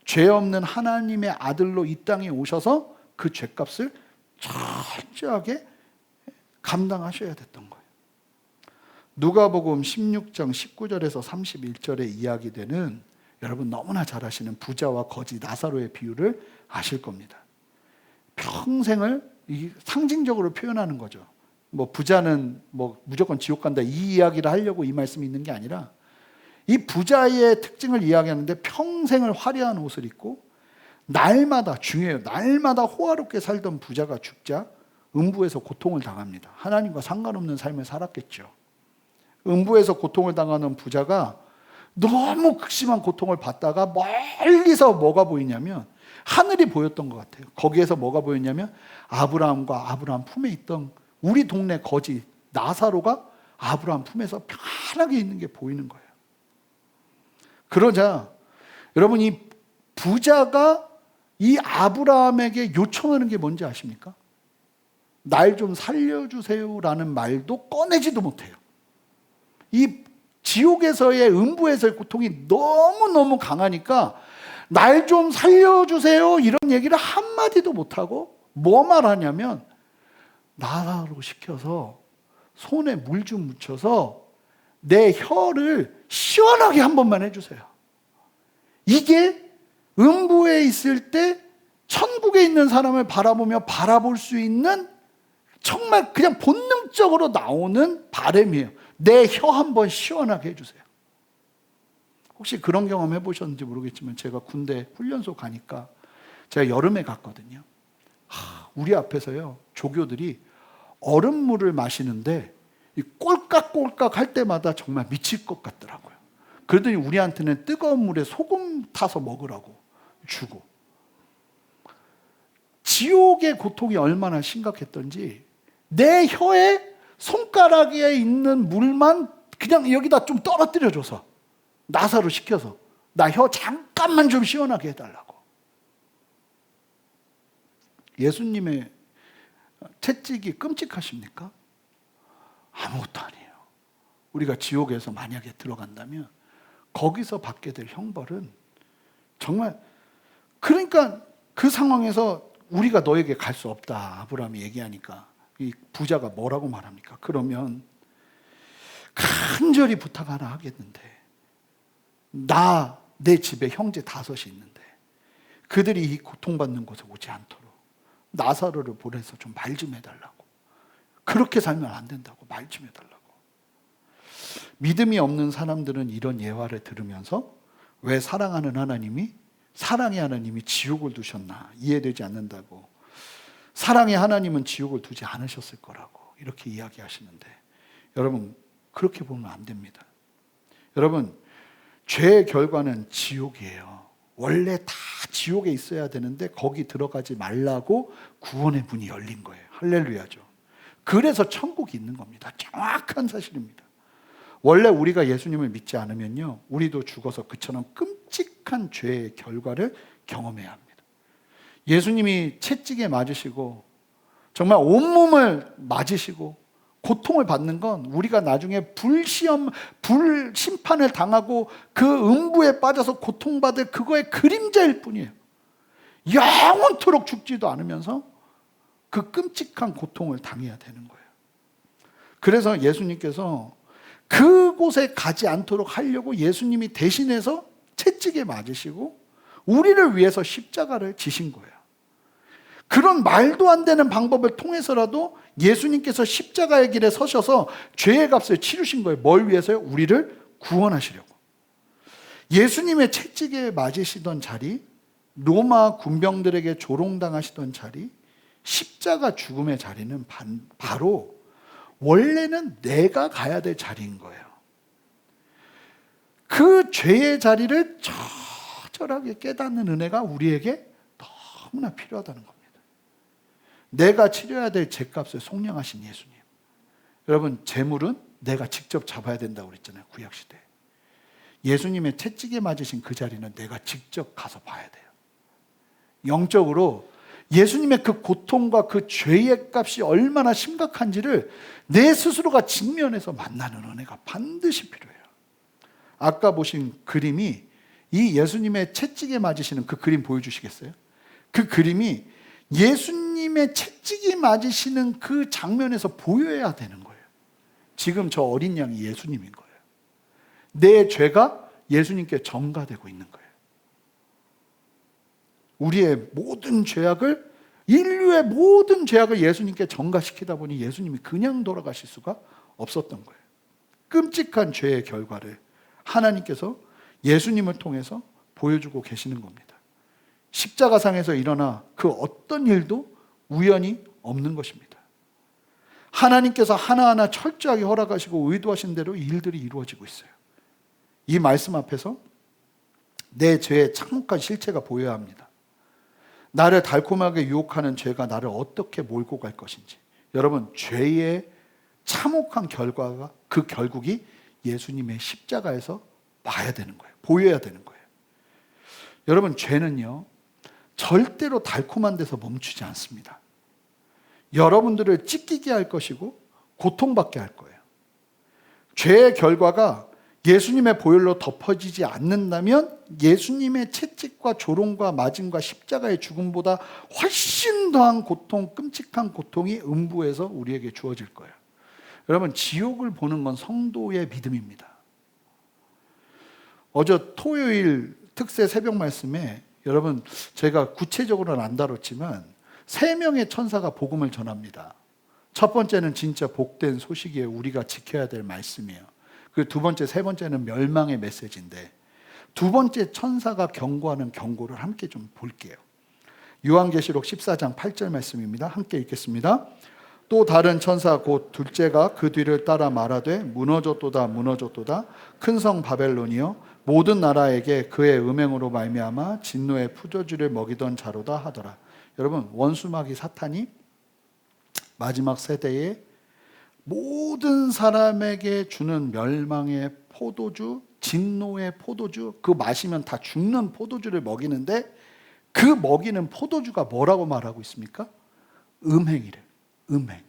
죄 없는 하나님의 아들로 이 땅에 오셔서 그 죄값을 철저하게 감당하셔야 됐던 거예요. 누가복음 16장 19절에서 31절에 이야기되는 여러분 너무나 잘 아시는 부자와 거지 나사로의 비유를 아실 겁니다. 평생을 상징적으로 표현하는 거죠. 부자는 무조건 지옥 간다 이 이야기를 하려고 이 말씀이 있는 게 아니라 이 부자의 특징을 이야기하는데 평생을 화려한 옷을 입고 날마다 중요해요. 날마다 호화롭게 살던 부자가 죽자 음부에서 고통을 당합니다. 하나님과 상관없는 삶을 살았겠죠. 음부에서 고통을 당하는 부자가 너무 극심한 고통을 받다가 멀리서 뭐가 보이냐면 하늘이 보였던 것 같아요. 거기에서 뭐가 보였냐면 아브라함과 아브라함 품에 있던 우리 동네 거지 나사로가 아브라함 품에서 편하게 있는 게 보이는 거예요. 그러자 여러분 이 부자가 이 아브라함에게 요청하는 게 뭔지 아십니까? 날 좀 살려주세요라는 말도 꺼내지도 못해요. 이 지옥에서의 음부에서의 고통이 너무너무 강하니까 날 좀 살려주세요 이런 얘기를 한마디도 못하고 뭐 말하냐면 나사로 시켜서 손에 물 좀 묻혀서 내 혀를 시원하게 한 번만 해주세요. 이게 음부에 있을 때 천국에 있는 사람을 바라보며 바라볼 수 있는 정말 그냥 본능적으로 나오는 바람이에요. 내 혀 한 번 시원하게 해주세요. 혹시 그런 경험 해보셨는지 모르겠지만 제가 군대 훈련소 가니까 제가 여름에 갔거든요. 우리 앞에서요 조교들이 얼음물을 마시는데 이 꼴깍꼴깍 할 때마다 정말 미칠 것 같더라고요. 그러더니 우리한테는 뜨거운 물에 소금 타서 먹으라고 주고. 지옥의 고통이 얼마나 심각했던지 내 혀에 손가락에 있는 물만 그냥 여기다 좀 떨어뜨려줘서 나사로 시켜서 나 혀 잠깐만 좀 시원하게 해달라고. 예수님의 채찍이 끔찍하십니까? 아무것도 아니에요. 우리가 지옥에서 만약에 들어간다면 거기서 받게 될 형벌은 정말, 그러니까 그 상황에서 우리가 너에게 갈 수 없다 아브라함이 얘기하니까 이 부자가 뭐라고 말합니까? 그러면 간절히 부탁 하나 하겠는데 내 집에 형제 5이 있는데 그들이 이 고통받는 곳에 오지 않도록 나사로를 보내서 좀 말 좀 해달라고. 그렇게 살면 안 된다고 말 좀 해달라고. 믿음이 없는 사람들은 이런 예화를 들으면서 왜 사랑하는 하나님이, 사랑의 하나님이 지옥을 두셨나 이해되지 않는다고. 사랑의 하나님은 지옥을 두지 않으셨을 거라고 이렇게 이야기하시는데 여러분 그렇게 보면 안 됩니다. 여러분 죄의 결과는 지옥이에요. 원래 다 지옥에 있어야 되는데 거기 들어가지 말라고 구원의 문이 열린 거예요. 할렐루야죠. 그래서 천국이 있는 겁니다. 정확한 사실입니다. 원래 우리가 예수님을 믿지 않으면요 우리도 죽어서 그처럼 끔찍한 죄의 결과를 경험해야 합니다. 예수님이 채찍에 맞으시고 정말 온몸을 맞으시고 고통을 받는 건 우리가 나중에 불심판을 당하고 그 음부에 빠져서 고통받을 그거의 그림자일 뿐이에요. 영원토록 죽지도 않으면서 그 끔찍한 고통을 당해야 되는 거예요. 그래서 예수님께서 그곳에 가지 않도록 하려고 예수님이 대신해서 채찍에 맞으시고 우리를 위해서 십자가를 지신 거예요. 그런 말도 안 되는 방법을 통해서라도 예수님께서 십자가의 길에 서셔서 죄의 값을 치르신 거예요. 뭘 위해서요? 우리를 구원하시려고. 예수님의 채찍에 맞으시던 자리, 로마 군병들에게 조롱당하시던 자리, 십자가 죽음의 자리는 바로 원래는 내가 가야 될 자리인 거예요. 그 죄의 자리를 처절하게 깨닫는 은혜가 우리에게 너무나 필요하다는 겁니다. 내가 치러야 될 죄값을 속량하신 예수님. 여러분, 재물은 내가 직접 잡아야 된다고 그랬잖아요, 구약시대에. 예수님의 채찍에 맞으신 그 자리는 내가 직접 가서 봐야 돼요. 영적으로 예수님의 그 고통과 그 죄의 값이 얼마나 심각한지를 내 스스로가 직면해서 만나는 은혜가 반드시 필요해요. 아까 보신 그림이 이 예수님의 채찍에 맞으시는 그 그림 보여주시겠어요? 그 그림이 예수님의 채찍이 맞으시는 그 장면에서 보여야 되는 거예요. 지금 저 어린 양이 예수님인 거예요. 내 죄가 예수님께 전가되고 있는 거예요. 우리의 모든 죄악을, 인류의 모든 죄악을 예수님께 전가시키다 보니 예수님이 그냥 돌아가실 수가 없었던 거예요. 끔찍한 죄의 결과를 하나님께서 예수님을 통해서 보여주고 계시는 겁니다. 십자가상에서 일어나 그 어떤 일도 우연이 없는 것입니다. 하나님께서 하나하나 철저하게 허락하시고 의도하신 대로 일들이 이루어지고 있어요. 이 말씀 앞에서 내 죄의 참혹한 실체가 보여야 합니다. 나를 달콤하게 유혹하는 죄가 나를 어떻게 몰고 갈 것인지. 여러분, 죄의 참혹한 결과가, 그 결국이 예수님의 십자가에서 봐야 되는 거예요. 보여야 되는 거예요. 여러분, 죄는요, 절대로 달콤한 데서 멈추지 않습니다. 여러분들을 찢기게 할 것이고 고통받게 할 거예요. 죄의 결과가 예수님의 보혈로 덮어지지 않는다면 예수님의 채찍과 조롱과 맞음과 십자가의 죽음보다 훨씬 더한 고통, 끔찍한 고통이 음부에서 우리에게 주어질 거예요. 여러분, 지옥을 보는 건 성도의 믿음입니다. 어제 토요일 특세 새벽 말씀에 여러분, 제가 구체적으로는 안 다뤘지만 3명의 천사가 복음을 전합니다. 첫 번째는 진짜 복된 소식이에요. 우리가 지켜야 될 말씀이에요. 그 두 번째, 세 번째는 멸망의 메시지인데, 두 번째 천사가 경고하는 경고를 함께 좀 볼게요. 요한계시록 14장 8절 말씀입니다. 함께 읽겠습니다. 또 다른 천사 곧 둘째가 그 뒤를 따라 말하되 무너졌도다 무너졌도다 큰 성 바벨론이여 모든 나라에게 그의 음행으로 말미암아 진노의 푸조주를 먹이던 자로다 하더라. 여러분, 원수마귀 사탄이 마지막 세대에 모든 사람에게 주는 멸망의 포도주, 진노의 포도주, 그 마시면 다 죽는 포도주를 먹이는데, 그 먹이는 포도주가 뭐라고 말하고 있습니까? 음행이래. 음행.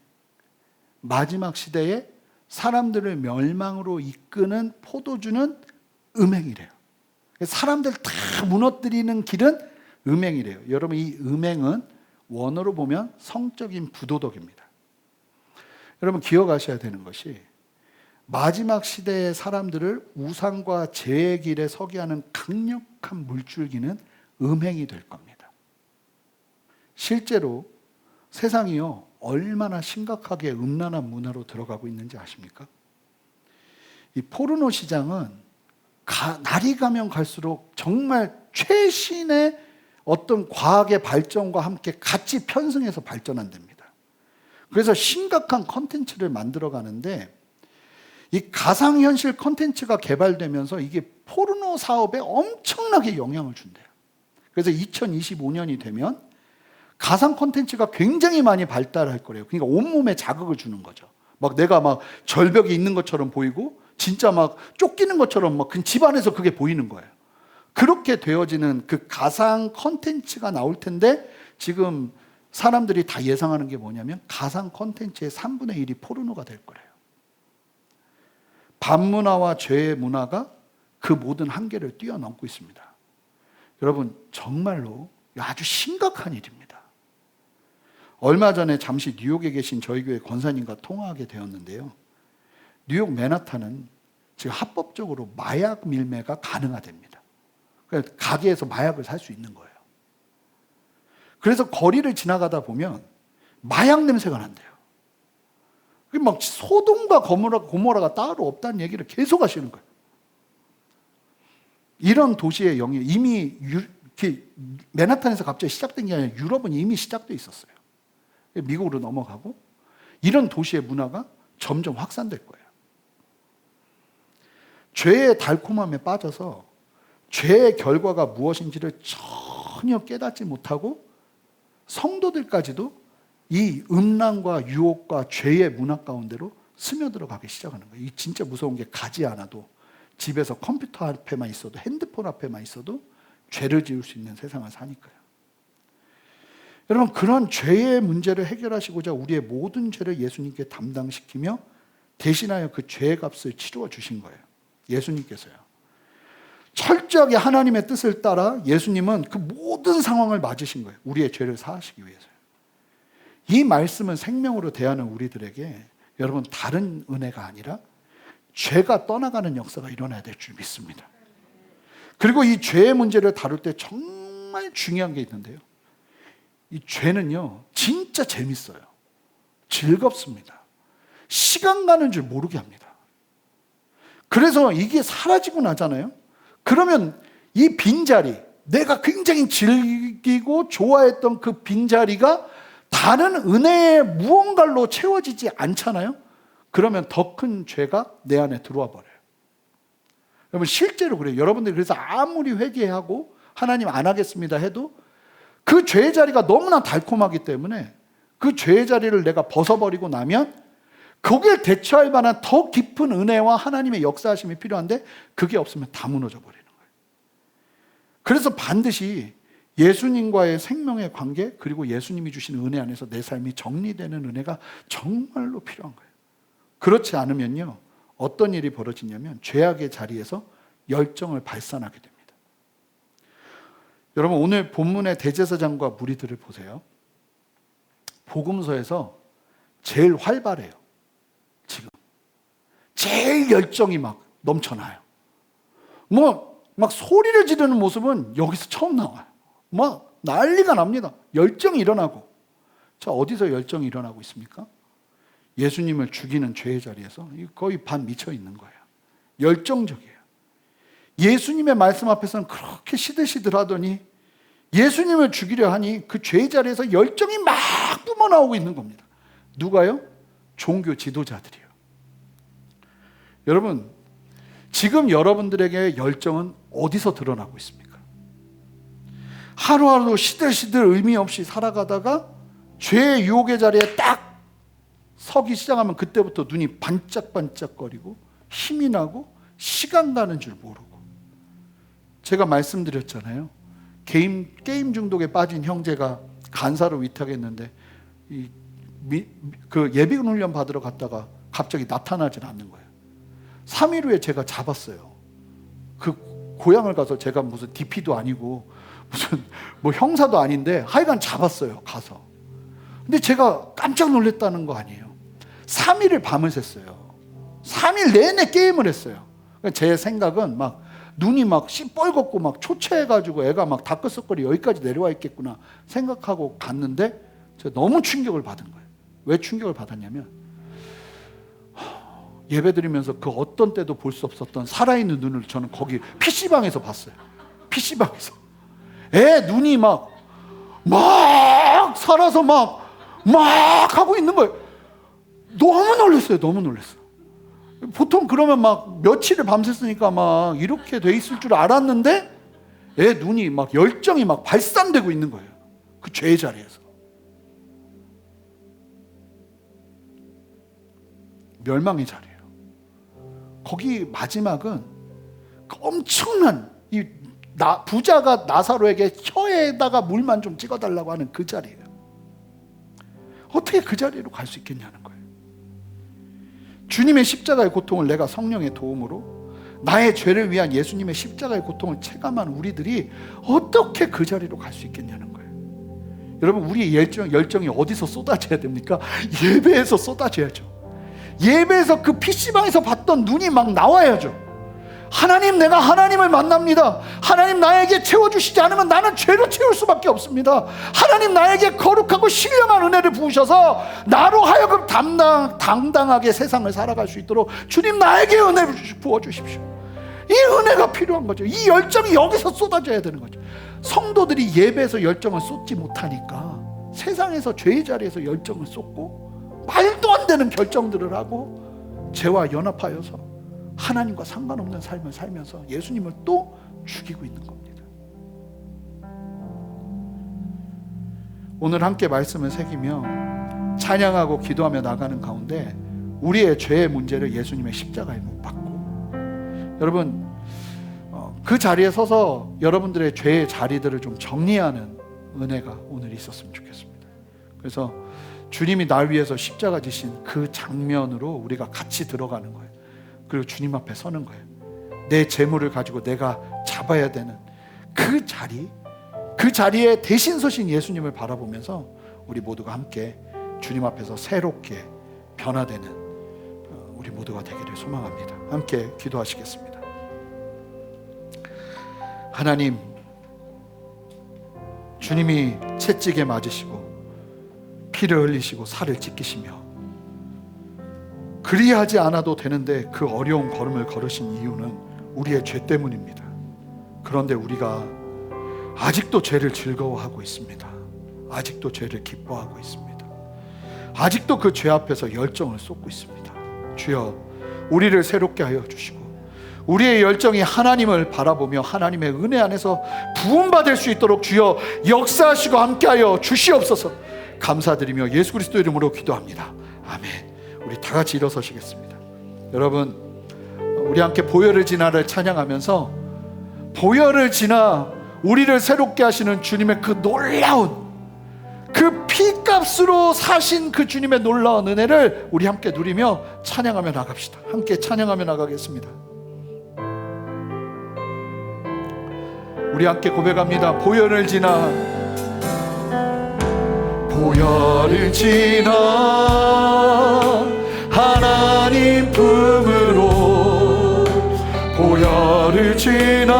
마지막 시대에 사람들을 멸망으로 이끄는 포도주는 음행이래요. 사람들 다 무너뜨리는 길은 음행이래요. 여러분, 이 음행은 원어로 보면 성적인 부도덕입니다. 여러분, 기억하셔야 되는 것이 마지막 시대의 사람들을 우상과 죄의 길에 서게 하는 강력한 물줄기는 음행이 될 겁니다. 실제로 세상이요, 얼마나 심각하게 음란한 문화로 들어가고 있는지 아십니까? 이 포르노 시장은 날이 가면 갈수록 정말 최신의 어떤 과학의 발전과 함께 같이 편승해서 발전한답니다. 그래서 심각한 컨텐츠를 만들어 가는데, 이 가상현실 컨텐츠가 개발되면서 이게 포르노 사업에 엄청나게 영향을 준대요. 그래서 2025년이 되면 가상 컨텐츠가 굉장히 많이 발달할 거래요. 그러니까 온몸에 자극을 주는 거죠. 막 내가 막 절벽에 있는 것처럼 보이고 진짜 막 쫓기는 것처럼 막 집안에서 그게 보이는 거예요. 그렇게 되어지는 그 가상 컨텐츠가 나올 텐데, 지금 사람들이 다 예상하는 게 뭐냐면 가상 컨텐츠의 3분의 1이 포르노가 될 거래요. 반문화와 죄의 문화가 그 모든 한계를 뛰어넘고 있습니다. 여러분, 정말로 아주 심각한 일입니다. 얼마 전에 잠시 뉴욕에 계신 저희 교회 권사님과 통화하게 되었는데요. 뉴욕 맨하탄은 지금 합법적으로 마약 밀매가 가능하답니다. 그러니까 가게에서 마약을 살 수 있는 거예요. 그래서 거리를 지나가다 보면 마약 냄새가 난대요. 막 소돔과 고모라가 따로 없다는 얘기를 계속 하시는 거예요. 이런 도시의 영향, 이미 맨하탄에서 갑자기 시작된 게 아니라 유럽은 이미 시작돼 있었어요. 미국으로 넘어가고 이런 도시의 문화가 점점 확산될 거예요. 죄의 달콤함에 빠져서 죄의 결과가 무엇인지를 전혀 깨닫지 못하고 성도들까지도 이 음란과 유혹과 죄의 문화 가운데로 스며들어가기 시작하는 거예요. 이 진짜 무서운 게 가지 않아도 집에서 컴퓨터 앞에만 있어도 핸드폰 앞에만 있어도 죄를 지을 수 있는 세상을 사니까요. 여러분, 그런 죄의 문제를 해결하시고자 우리의 모든 죄를 예수님께 담당시키며 대신하여 그 죄의 값을 치루어 주신 거예요. 예수님께서요. 철저하게 하나님의 뜻을 따라 예수님은 그 모든 상황을 맞으신 거예요. 우리의 죄를 사하시기 위해서요. 이 말씀은 생명으로 대하는 우리들에게 여러분 다른 은혜가 아니라 죄가 떠나가는 역사가 일어나야 될 줄 믿습니다. 그리고 이 죄의 문제를 다룰 때 정말 중요한 게 있는데요. 이 죄는요, 진짜 재밌어요. 즐겁습니다. 시간 가는 줄 모르게 합니다. 그래서 이게 사라지고 나잖아요. 그러면 이 빈자리, 내가 굉장히 즐기고 좋아했던 그 빈자리가 다른 은혜의 무언가로 채워지지 않잖아요. 그러면 더 큰 죄가 내 안에 들어와 버려요. 여러분, 실제로 그래요. 여러분들이 그래서 아무리 회개하고 하나님 안 하겠습니다 해도 그 죄의 자리가 너무나 달콤하기 때문에 그 죄의 자리를 내가 벗어버리고 나면 거기에 대처할 만한 더 깊은 은혜와 하나님의 역사하심이 필요한데 그게 없으면 다 무너져 버리는 거예요. 그래서 반드시 예수님과의 생명의 관계, 그리고 예수님이 주신 은혜 안에서 내 삶이 정리되는 은혜가 정말로 필요한 거예요. 그렇지 않으면요, 어떤 일이 벌어지냐면 죄악의 자리에서 열정을 발산하게 됩니다. 여러분, 오늘 본문의 대제사장과 무리들을 보세요. 복음서에서 제일 활발해요. 지금 제일 열정이 막 넘쳐나요. 막 소리를 지르는 모습은 여기서 처음 나와요. 막 난리가 납니다. 열정이 일어나고. 자, 어디서 열정이 일어나고 있습니까? 예수님을 죽이는 죄의 자리에서 거의 반 미쳐 있는 거예요. 열정적이에요. 예수님의 말씀 앞에서는 그렇게 시들시들하더니 예수님을 죽이려 하니 그 죄의 자리에서 열정이 막 뿜어나오고 있는 겁니다. 누가요? 종교 지도자들이요. 여러분, 지금 여러분들에게 열정은 어디서 드러나고 있습니까? 하루하루 시들시들 의미 없이 살아가다가 죄의 유혹의 자리에 딱 서기 시작하면 그때부터 눈이 반짝반짝거리고 힘이 나고 시간 가는 줄 모르고. 제가 말씀드렸잖아요. 게임 중독에 빠진 형제가 간사로 위탁했는데 그 예비군 훈련 받으러 갔다가 갑자기 나타나질 않는 거예요. 3일 후에 제가 잡았어요. 그 고향을 가서 제가 무슨 DP도 아니고 무슨 뭐 형사도 아닌데 하여간 잡았어요. 가서. 근데 제가 깜짝 놀랐다는 거 아니에요. 3일을 밤을 샜어요. 3일 내내 게임을 했어요. 제 생각은 막 눈이 막 시뻘겋고 막 초췌해가지고 애가 막 다크서클이 여기까지 내려와 있겠구나 생각하고 갔는데 제가 너무 충격을 받은 거예요. 왜 충격을 받았냐면 예배드리면서 그 어떤 때도 볼 수 없었던 살아있는 눈을 저는 거기 PC방에서 봤어요. PC방에서. 애 눈이 막 살아서 막 하고 있는 거예요. 너무 놀랐어요. 너무 놀랐어요. 보통 그러면 막 며칠을 밤샜으니까 막 이렇게 돼 있을 줄 알았는데 애 눈이 막 열정이 막 발산되고 있는 거예요. 그 죄의 자리에서. 멸망의 자리예요. 거기 마지막은 그 엄청난 부자가 나사로에게 혀에다가 물만 좀 찍어달라고 하는 그 자리예요. 어떻게 그 자리로 갈 수 있겠냐는 거예요. 주님의 십자가의 고통을 내가 성령의 도움으로 나의 죄를 위한 예수님의 십자가의 고통을 체감한 우리들이 어떻게 그 자리로 갈 수 있겠냐는 거예요. 여러분, 우리의 열정이 어디서 쏟아져야 됩니까? 예배에서 쏟아져야죠. 예배에서 그 PC방에서 봤던 눈이 막 나와야죠. 하나님, 내가 하나님을 만납니다. 하나님, 나에게 채워주시지 않으면 나는 죄로 채울 수밖에 없습니다. 하나님, 나에게 거룩하고 신령한 은혜를 부으셔서 나로 하여금 당당하게 세상을 살아갈 수 있도록 주님, 나에게 은혜를 부어주십시오. 이 은혜가 필요한 거죠. 이 열정이 여기서 쏟아져야 되는 거죠. 성도들이 예배에서 열정을 쏟지 못하니까 세상에서 죄의 자리에서 열정을 쏟고 말도 안 되는 결정들을 하고 죄와 연합하여서 하나님과 상관없는 삶을 살면서 예수님을 또 죽이고 있는 겁니다. 오늘 함께 말씀을 새기며 찬양하고 기도하며 나가는 가운데 우리의 죄의 문제를 예수님의 십자가에 못 박고, 여러분 그 자리에 서서 여러분들의 죄의 자리들을 좀 정리하는 은혜가 오늘 있었으면 좋겠습니다. 그래서 주님이 날 위해서 십자가 지신 그 장면으로 우리가 같이 들어가는 거예요. 그리고 주님 앞에 서는 거예요. 내 재물을 가지고 내가 잡아야 되는 그 자리, 그 자리에 대신 서신 예수님을 바라보면서 우리 모두가 함께 주님 앞에서 새롭게 변화되는 우리 모두가 되기를 소망합니다. 함께 기도하시겠습니다. 하나님, 주님이 채찍에 맞으시고 피를 흘리시고 살을 찢기시며 그리하지 않아도 되는데 그 어려운 걸음을 걸으신 이유는 우리의 죄 때문입니다. 그런데 우리가 아직도 죄를 즐거워하고 있습니다. 아직도 죄를 기뻐하고 있습니다. 아직도 그 죄 앞에서 열정을 쏟고 있습니다. 주여, 우리를 새롭게 하여 주시고 우리의 열정이 하나님을 바라보며 하나님의 은혜 안에서 부음받을 수 있도록 주여 역사하시고 함께하여 주시옵소서. 감사드리며 예수 그리스도 이름으로 기도합니다. 아멘. 우리 다 같이 일어서시겠습니다. 여러분, 우리 함께 보혈을 지나를 찬양하면서 보혈을 지나 우리를 새롭게 하시는 주님의 그 놀라운, 그 피값으로 사신 그 주님의 놀라운 은혜를 우리 함께 누리며 찬양하며 나갑시다. 함께 찬양하며 나가겠습니다. 우리 함께 고백합니다. 보혈을 지나, 보혈을 지나 하나님 품으로, 보혈을 지나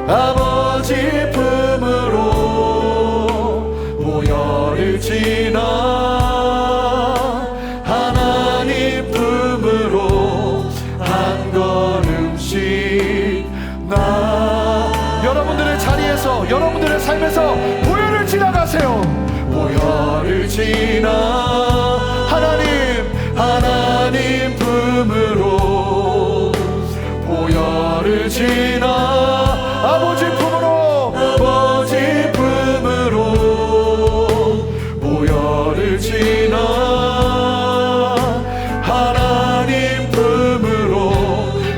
아버지 품으로, 보혈을 지나 하나님 품으로 한 걸음씩 여러분들의 자리에서, 여러분들의 삶에서 보혈을 지나가세요. 보혈을 지나 하나님 품으로, 보혈을 지나 아버지 품으로, 아버지 품으로, 보혈을 지나 하나님 품으로.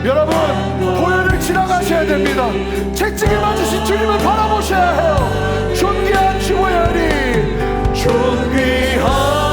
여러분, 보혈을 지나가셔야 됩니다. 채찍에 맞으신 주님을 바라보셔야 해요. 존귀한 주보혈이, 존귀한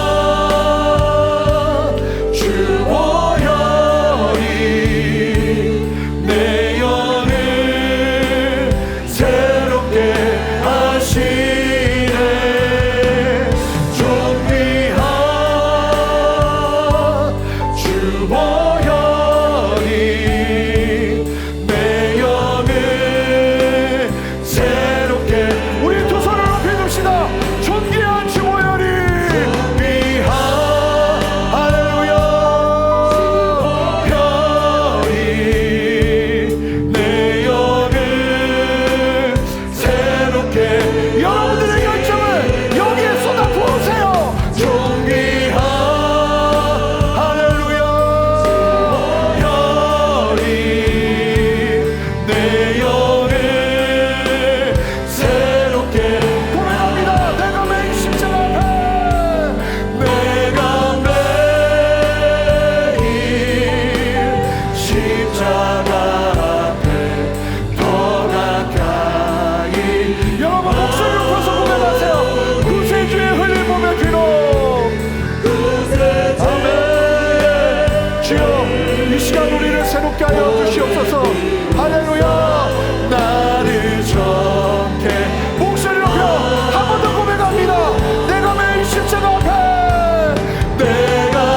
내가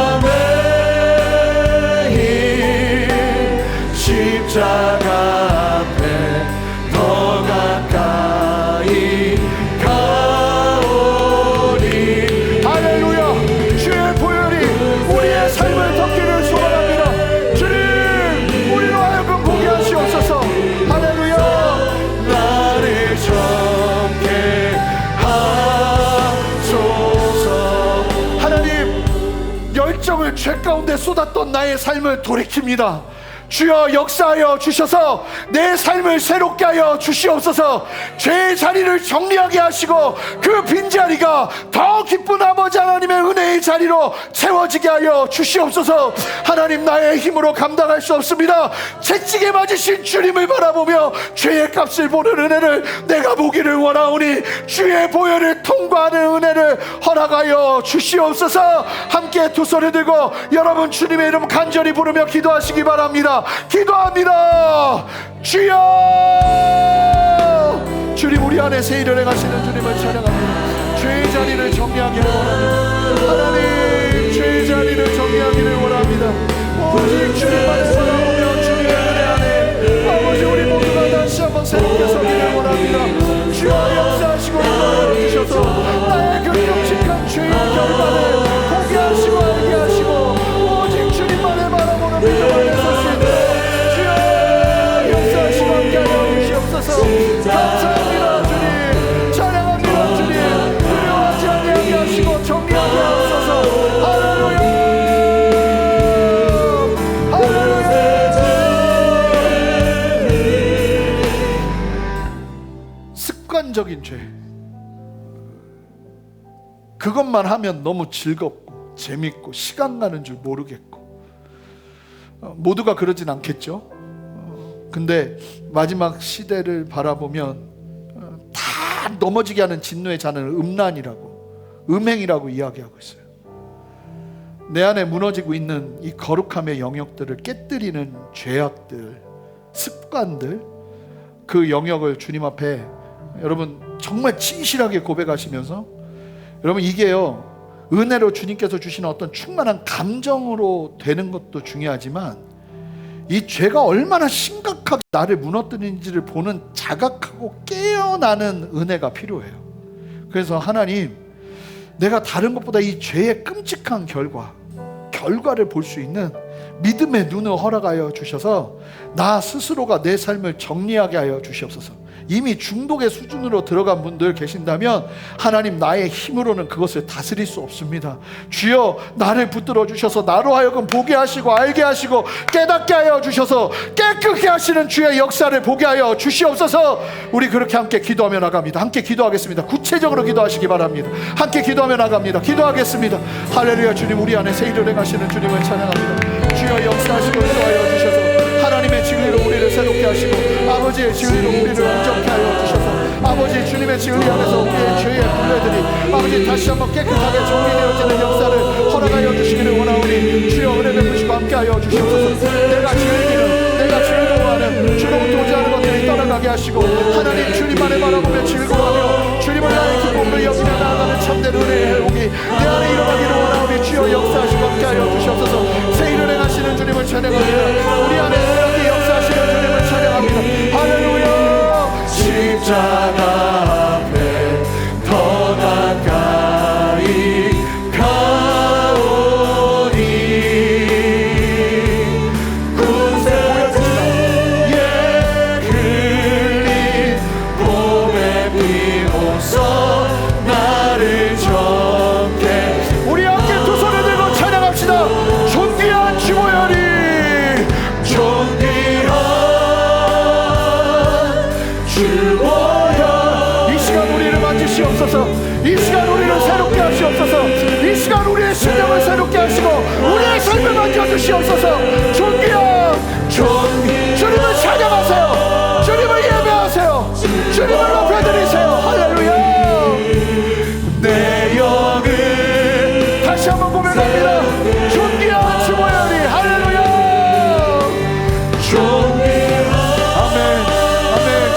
죄 가운데 쏟았던 나의 삶을 돌이킵니다. 주여 역사하여 주셔서 내 삶을 새롭게 하여 주시옵소서. 죄의 자리를 정리하게 하시고 그 빈자리가 더 기쁜 아버지 하나님의 은혜의 자리로 채워지게 하여 주시옵소서. 하나님, 나의 힘으로 감당할 수 없습니다. 채찍에 맞으신 주님을 바라보며 죄의 값을 보는 은혜를 내가 보기를 원하오니 주의 보혈을 통과하는 은혜를 허락하여 주시옵소서. 함께 두 손을 들고 여러분 주님의 이름 간절히 부르며 기도하시기 바랍니다. 기도합니다. 주여, 주님 우리 안에 새 일을 행하시는 주님을 찬양합니다. 죄의 자리를 정리하기를 원합니다. 하나님, 죄의 자리를 정리하기를 원합니다. 오직 주님만을 바라보며 주님의 은혜 안에 아버지 우리 모두가 다시 한번 새롭게 서기를 원합니다. 주여 역사하시고 인도하여 주셔서 나의 그 끔찍한 죄의 결과를 보게 하시고 알게 하시고 오직 주님만을 바라보는 믿음 안에 설 수 있는 주여 역사하시고 함께하여 주시옵소서. 감사합니다 주님, 찬양합니다 주님. 두려워하지 아니하게 하시고 정리하게 하옵소서. 할렐루야, 할렐루야. 습관적인 죄, 그것만 하면 너무 즐겁고 재밌고 시간 가는 줄 모르겠고, 모두가 그러진 않겠죠. 근데 마지막 시대를 바라보면 다 넘어지게 하는 진노의 자는 음란이라고, 음행이라고 이야기하고 있어요. 내 안에 무너지고 있는 이 거룩함의 영역들을 깨뜨리는 죄악들, 습관들, 그 영역을 주님 앞에 여러분 정말 진실하게 고백하시면서, 여러분 이게요, 은혜로 주님께서 주시는 어떤 충만한 감정으로 되는 것도 중요하지만 이 죄가 얼마나 심각하게 나를 무너뜨리는지를 보는 자각하고 깨어나는 은혜가 필요해요. 그래서 하나님, 내가 다른 것보다 이 죄의 끔찍한 결과를 볼 수 있는 믿음의 눈을 허락하여 주셔서 나 스스로가 내 삶을 정리하게 하여 주시옵소서. 이미 중독의 수준으로 들어간 분들 계신다면 하나님, 나의 힘으로는 그것을 다스릴 수 없습니다. 주여 나를 붙들어 주셔서 나로 하여금 보게 하시고 알게 하시고 깨닫게 하여 주셔서 깨끗게 하시는 주의 역사를 보게 하여 주시옵소서. 우리 그렇게 함께 기도하며 나갑니다. 함께 기도하겠습니다. 구체적으로 기도하시기 바랍니다. 함께 기도하며 나갑니다. 기도하겠습니다. 할렐루야. 주님, 우리 안에 새 일을 행하시는 주님을 찬양합니다. 주여 역사하시고 인도하여 주셔서 하나님의 진리로 우리를 새롭게 하시고 아버지의 진리로 우리를 온전케 하여 주셔서 아버지 주님의 진리 안에서 우리의 죄의 분례들이 아버지 다시 한번 깨끗하게 정리되어지는 역사를 허락하여 주시기를 원하오니 주여 은혜 베푸시고 함께하여 주시옵소서. 내가 즐기는, 내가 즐거워하는 주로부터 오지 않은 것들이 떠나가게 하시고 하나님 주님만을 바라보며 즐거워하며 주님을 나의 기쁨으로 여기며 나아가는 참된 은혜의 회복이 내 안에 일어나기를 원하오니 주여 역사하시고 함께하여 주시옵소서. 새 일을 행하시는 주님을 찬양합니다. 우리 안에 새롭게 역사하시는 주님을 찬양합니다. 할렐루야. 십자가 앞에 더 가까이 가오니 구세주의 흘린 봄에 비로소 나를 정케. 우리 함께 두 손을 들고 찬양합시다. 존귀한 주보혈이, 존귀한 주보혈, 이 시간 우리를 만지시옵소서. 이 시간 우리를 새롭게 하시옵소서. 이 시간 우리의 심령을 새롭게 하시고 우리의 삶을 만져주시옵소서. 존귀한 주님을 찬양하세요. 주님을 예배하세요. 주님을 높여드리세요. 할렐루야. 내 영을 다시 한번 고백합니다. 존귀한 주보혈이, 할렐루야. 아멘.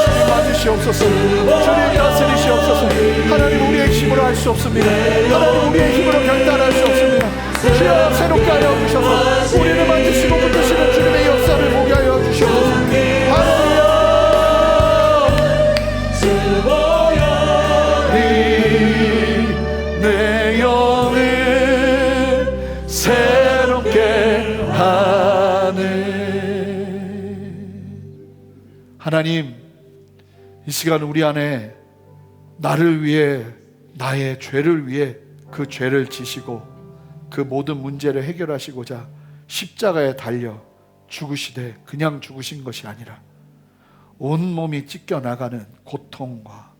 주님 맞으시옵소서. 주님 다스리시옵소서. 하나님 우리의 힘으로 할 수 없습니다. 하나님 우리의 힘으로 결단할 수 없습니다. 주여 새롭게 하여 주셔서 우리를 만드시고 붙드시는 주님의 역사를 보게 하여 주시옵소서. 할렐루야. 내 영을 새롭게 하네. 하나님, 이 시간 우리 안에 나를 위해, 나의 죄를 위해 그 죄를 지시고 그 모든 문제를 해결하시고자 십자가에 달려 죽으시되 그냥 죽으신 것이 아니라 온몸이 찢겨나가는 고통과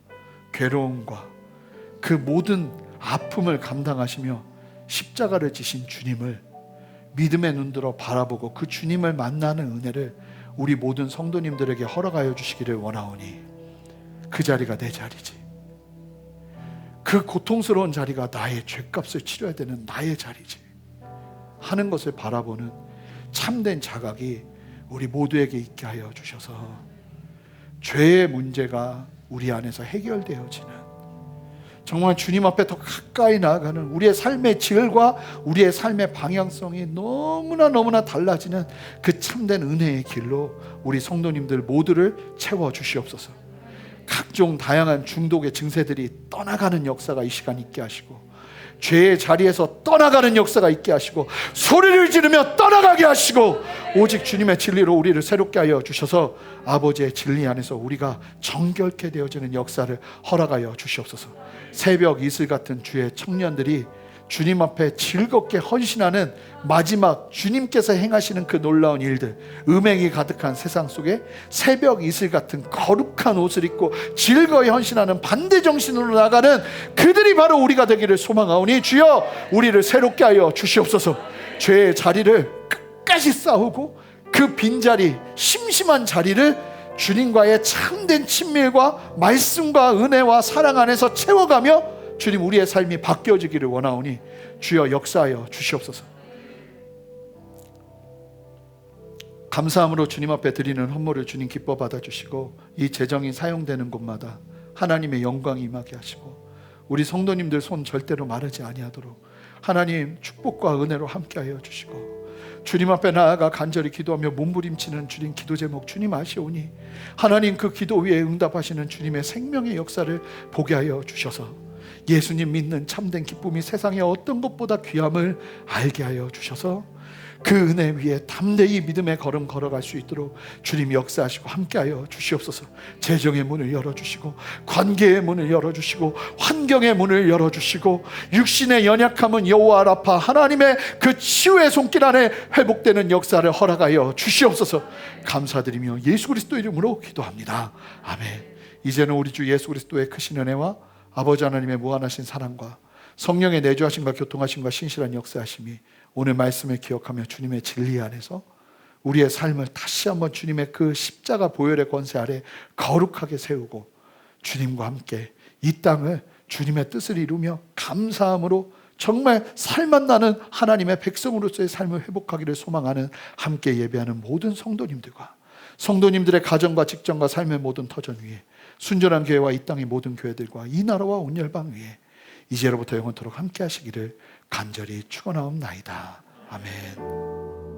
괴로움과 그 모든 아픔을 감당하시며 십자가를 지신 주님을 믿음의 눈으로 바라보고 그 주님을 만나는 은혜를 우리 모든 성도님들에게 허락하여 주시기를 원하오니 그 자리가 내 자리지. 그 고통스러운 자리가 나의 죄값을 치러야 되는 나의 자리지 하는 것을 바라보는 참된 자각이 우리 모두에게 있게 하여 주셔서 죄의 문제가 우리 안에서 해결되어지는, 정말 주님 앞에 더 가까이 나아가는, 우리의 삶의 질과 우리의 삶의 방향성이 너무나 달라지는 그 참된 은혜의 길로 우리 성도님들 모두를 채워 주시옵소서. 각종 다양한 중독의 증세들이 떠나가는 역사가 이 시간 있게 하시고, 죄의 자리에서 떠나가는 역사가 있게 하시고, 소리를 지르며 떠나가게 하시고, 오직 주님의 진리로 우리를 새롭게 하여 주셔서 아버지의 진리 안에서 우리가 정결케 되어지는 역사를 허락하여 주시옵소서. 새벽 이슬 같은 주의 청년들이 주님 앞에 즐겁게 헌신하는 마지막 주님께서 행하시는 그 놀라운 일들, 음행이 가득한 세상 속에 새벽 이슬 같은 거룩한 옷을 입고 즐거이 헌신하는 반대 정신으로 나가는 그들이 바로 우리가 되기를 소망하오니 주여 우리를 새롭게 하여 주시옵소서. 죄의 자리를 끝까지 싸우고 그 빈자리, 심심한 자리를 주님과의 참된 친밀과 말씀과 은혜와 사랑 안에서 채워가며 주님 우리의 삶이 바뀌어지기를 원하오니 주여 역사하여 주시옵소서. 감사함으로 주님 앞에 드리는 헌물을 주님 기뻐 받아주시고, 이 재정이 사용되는 곳마다 하나님의 영광이 임하게 하시고, 우리 성도님들 손 절대로 마르지 아니하도록 하나님 축복과 은혜로 함께하여 주시고, 주님 앞에 나아가 간절히 기도하며 몸부림치는 주님 기도 제목 주님 아시오니 하나님 그 기도 위에 응답하시는 주님의 생명의 역사를 보게 하여 주셔서 예수님 믿는 참된 기쁨이 세상의 어떤 것보다 귀함을 알게 하여 주셔서 그 은혜 위에 담대히 믿음의 걸음 걸어갈 수 있도록 주님 역사하시고 함께하여 주시옵소서. 재정의 문을 열어주시고, 관계의 문을 열어주시고, 환경의 문을 열어주시고, 육신의 연약함은 여호와 라파 하나님의 그 치유의 손길 안에 회복되는 역사를 허락하여 주시옵소서. 감사드리며 예수 그리스도 이름으로 기도합니다. 아멘. 이제는 우리 주 예수 그리스도의 크신 은혜와 아버지 하나님의 무한하신 사랑과 성령의 내주하심과 교통하심과 신실한 역사하심이 오늘 말씀을 기억하며 주님의 진리 안에서 우리의 삶을 다시 한번 주님의 그 십자가 보혈의 권세 아래 거룩하게 세우고 주님과 함께 이 땅을 주님의 뜻을 이루며 감사함으로 정말 살맛 나는 하나님의 백성으로서의 삶을 회복하기를 소망하는 함께 예배하는 모든 성도님들과 성도님들의 가정과 직장과 삶의 모든 터전 위에 순전한 교회와 이 땅의 모든 교회들과 이 나라와 온 열방 위에 이제로부터 영원토록 함께 하시기를 간절히 축원하옵나이다. 아멘.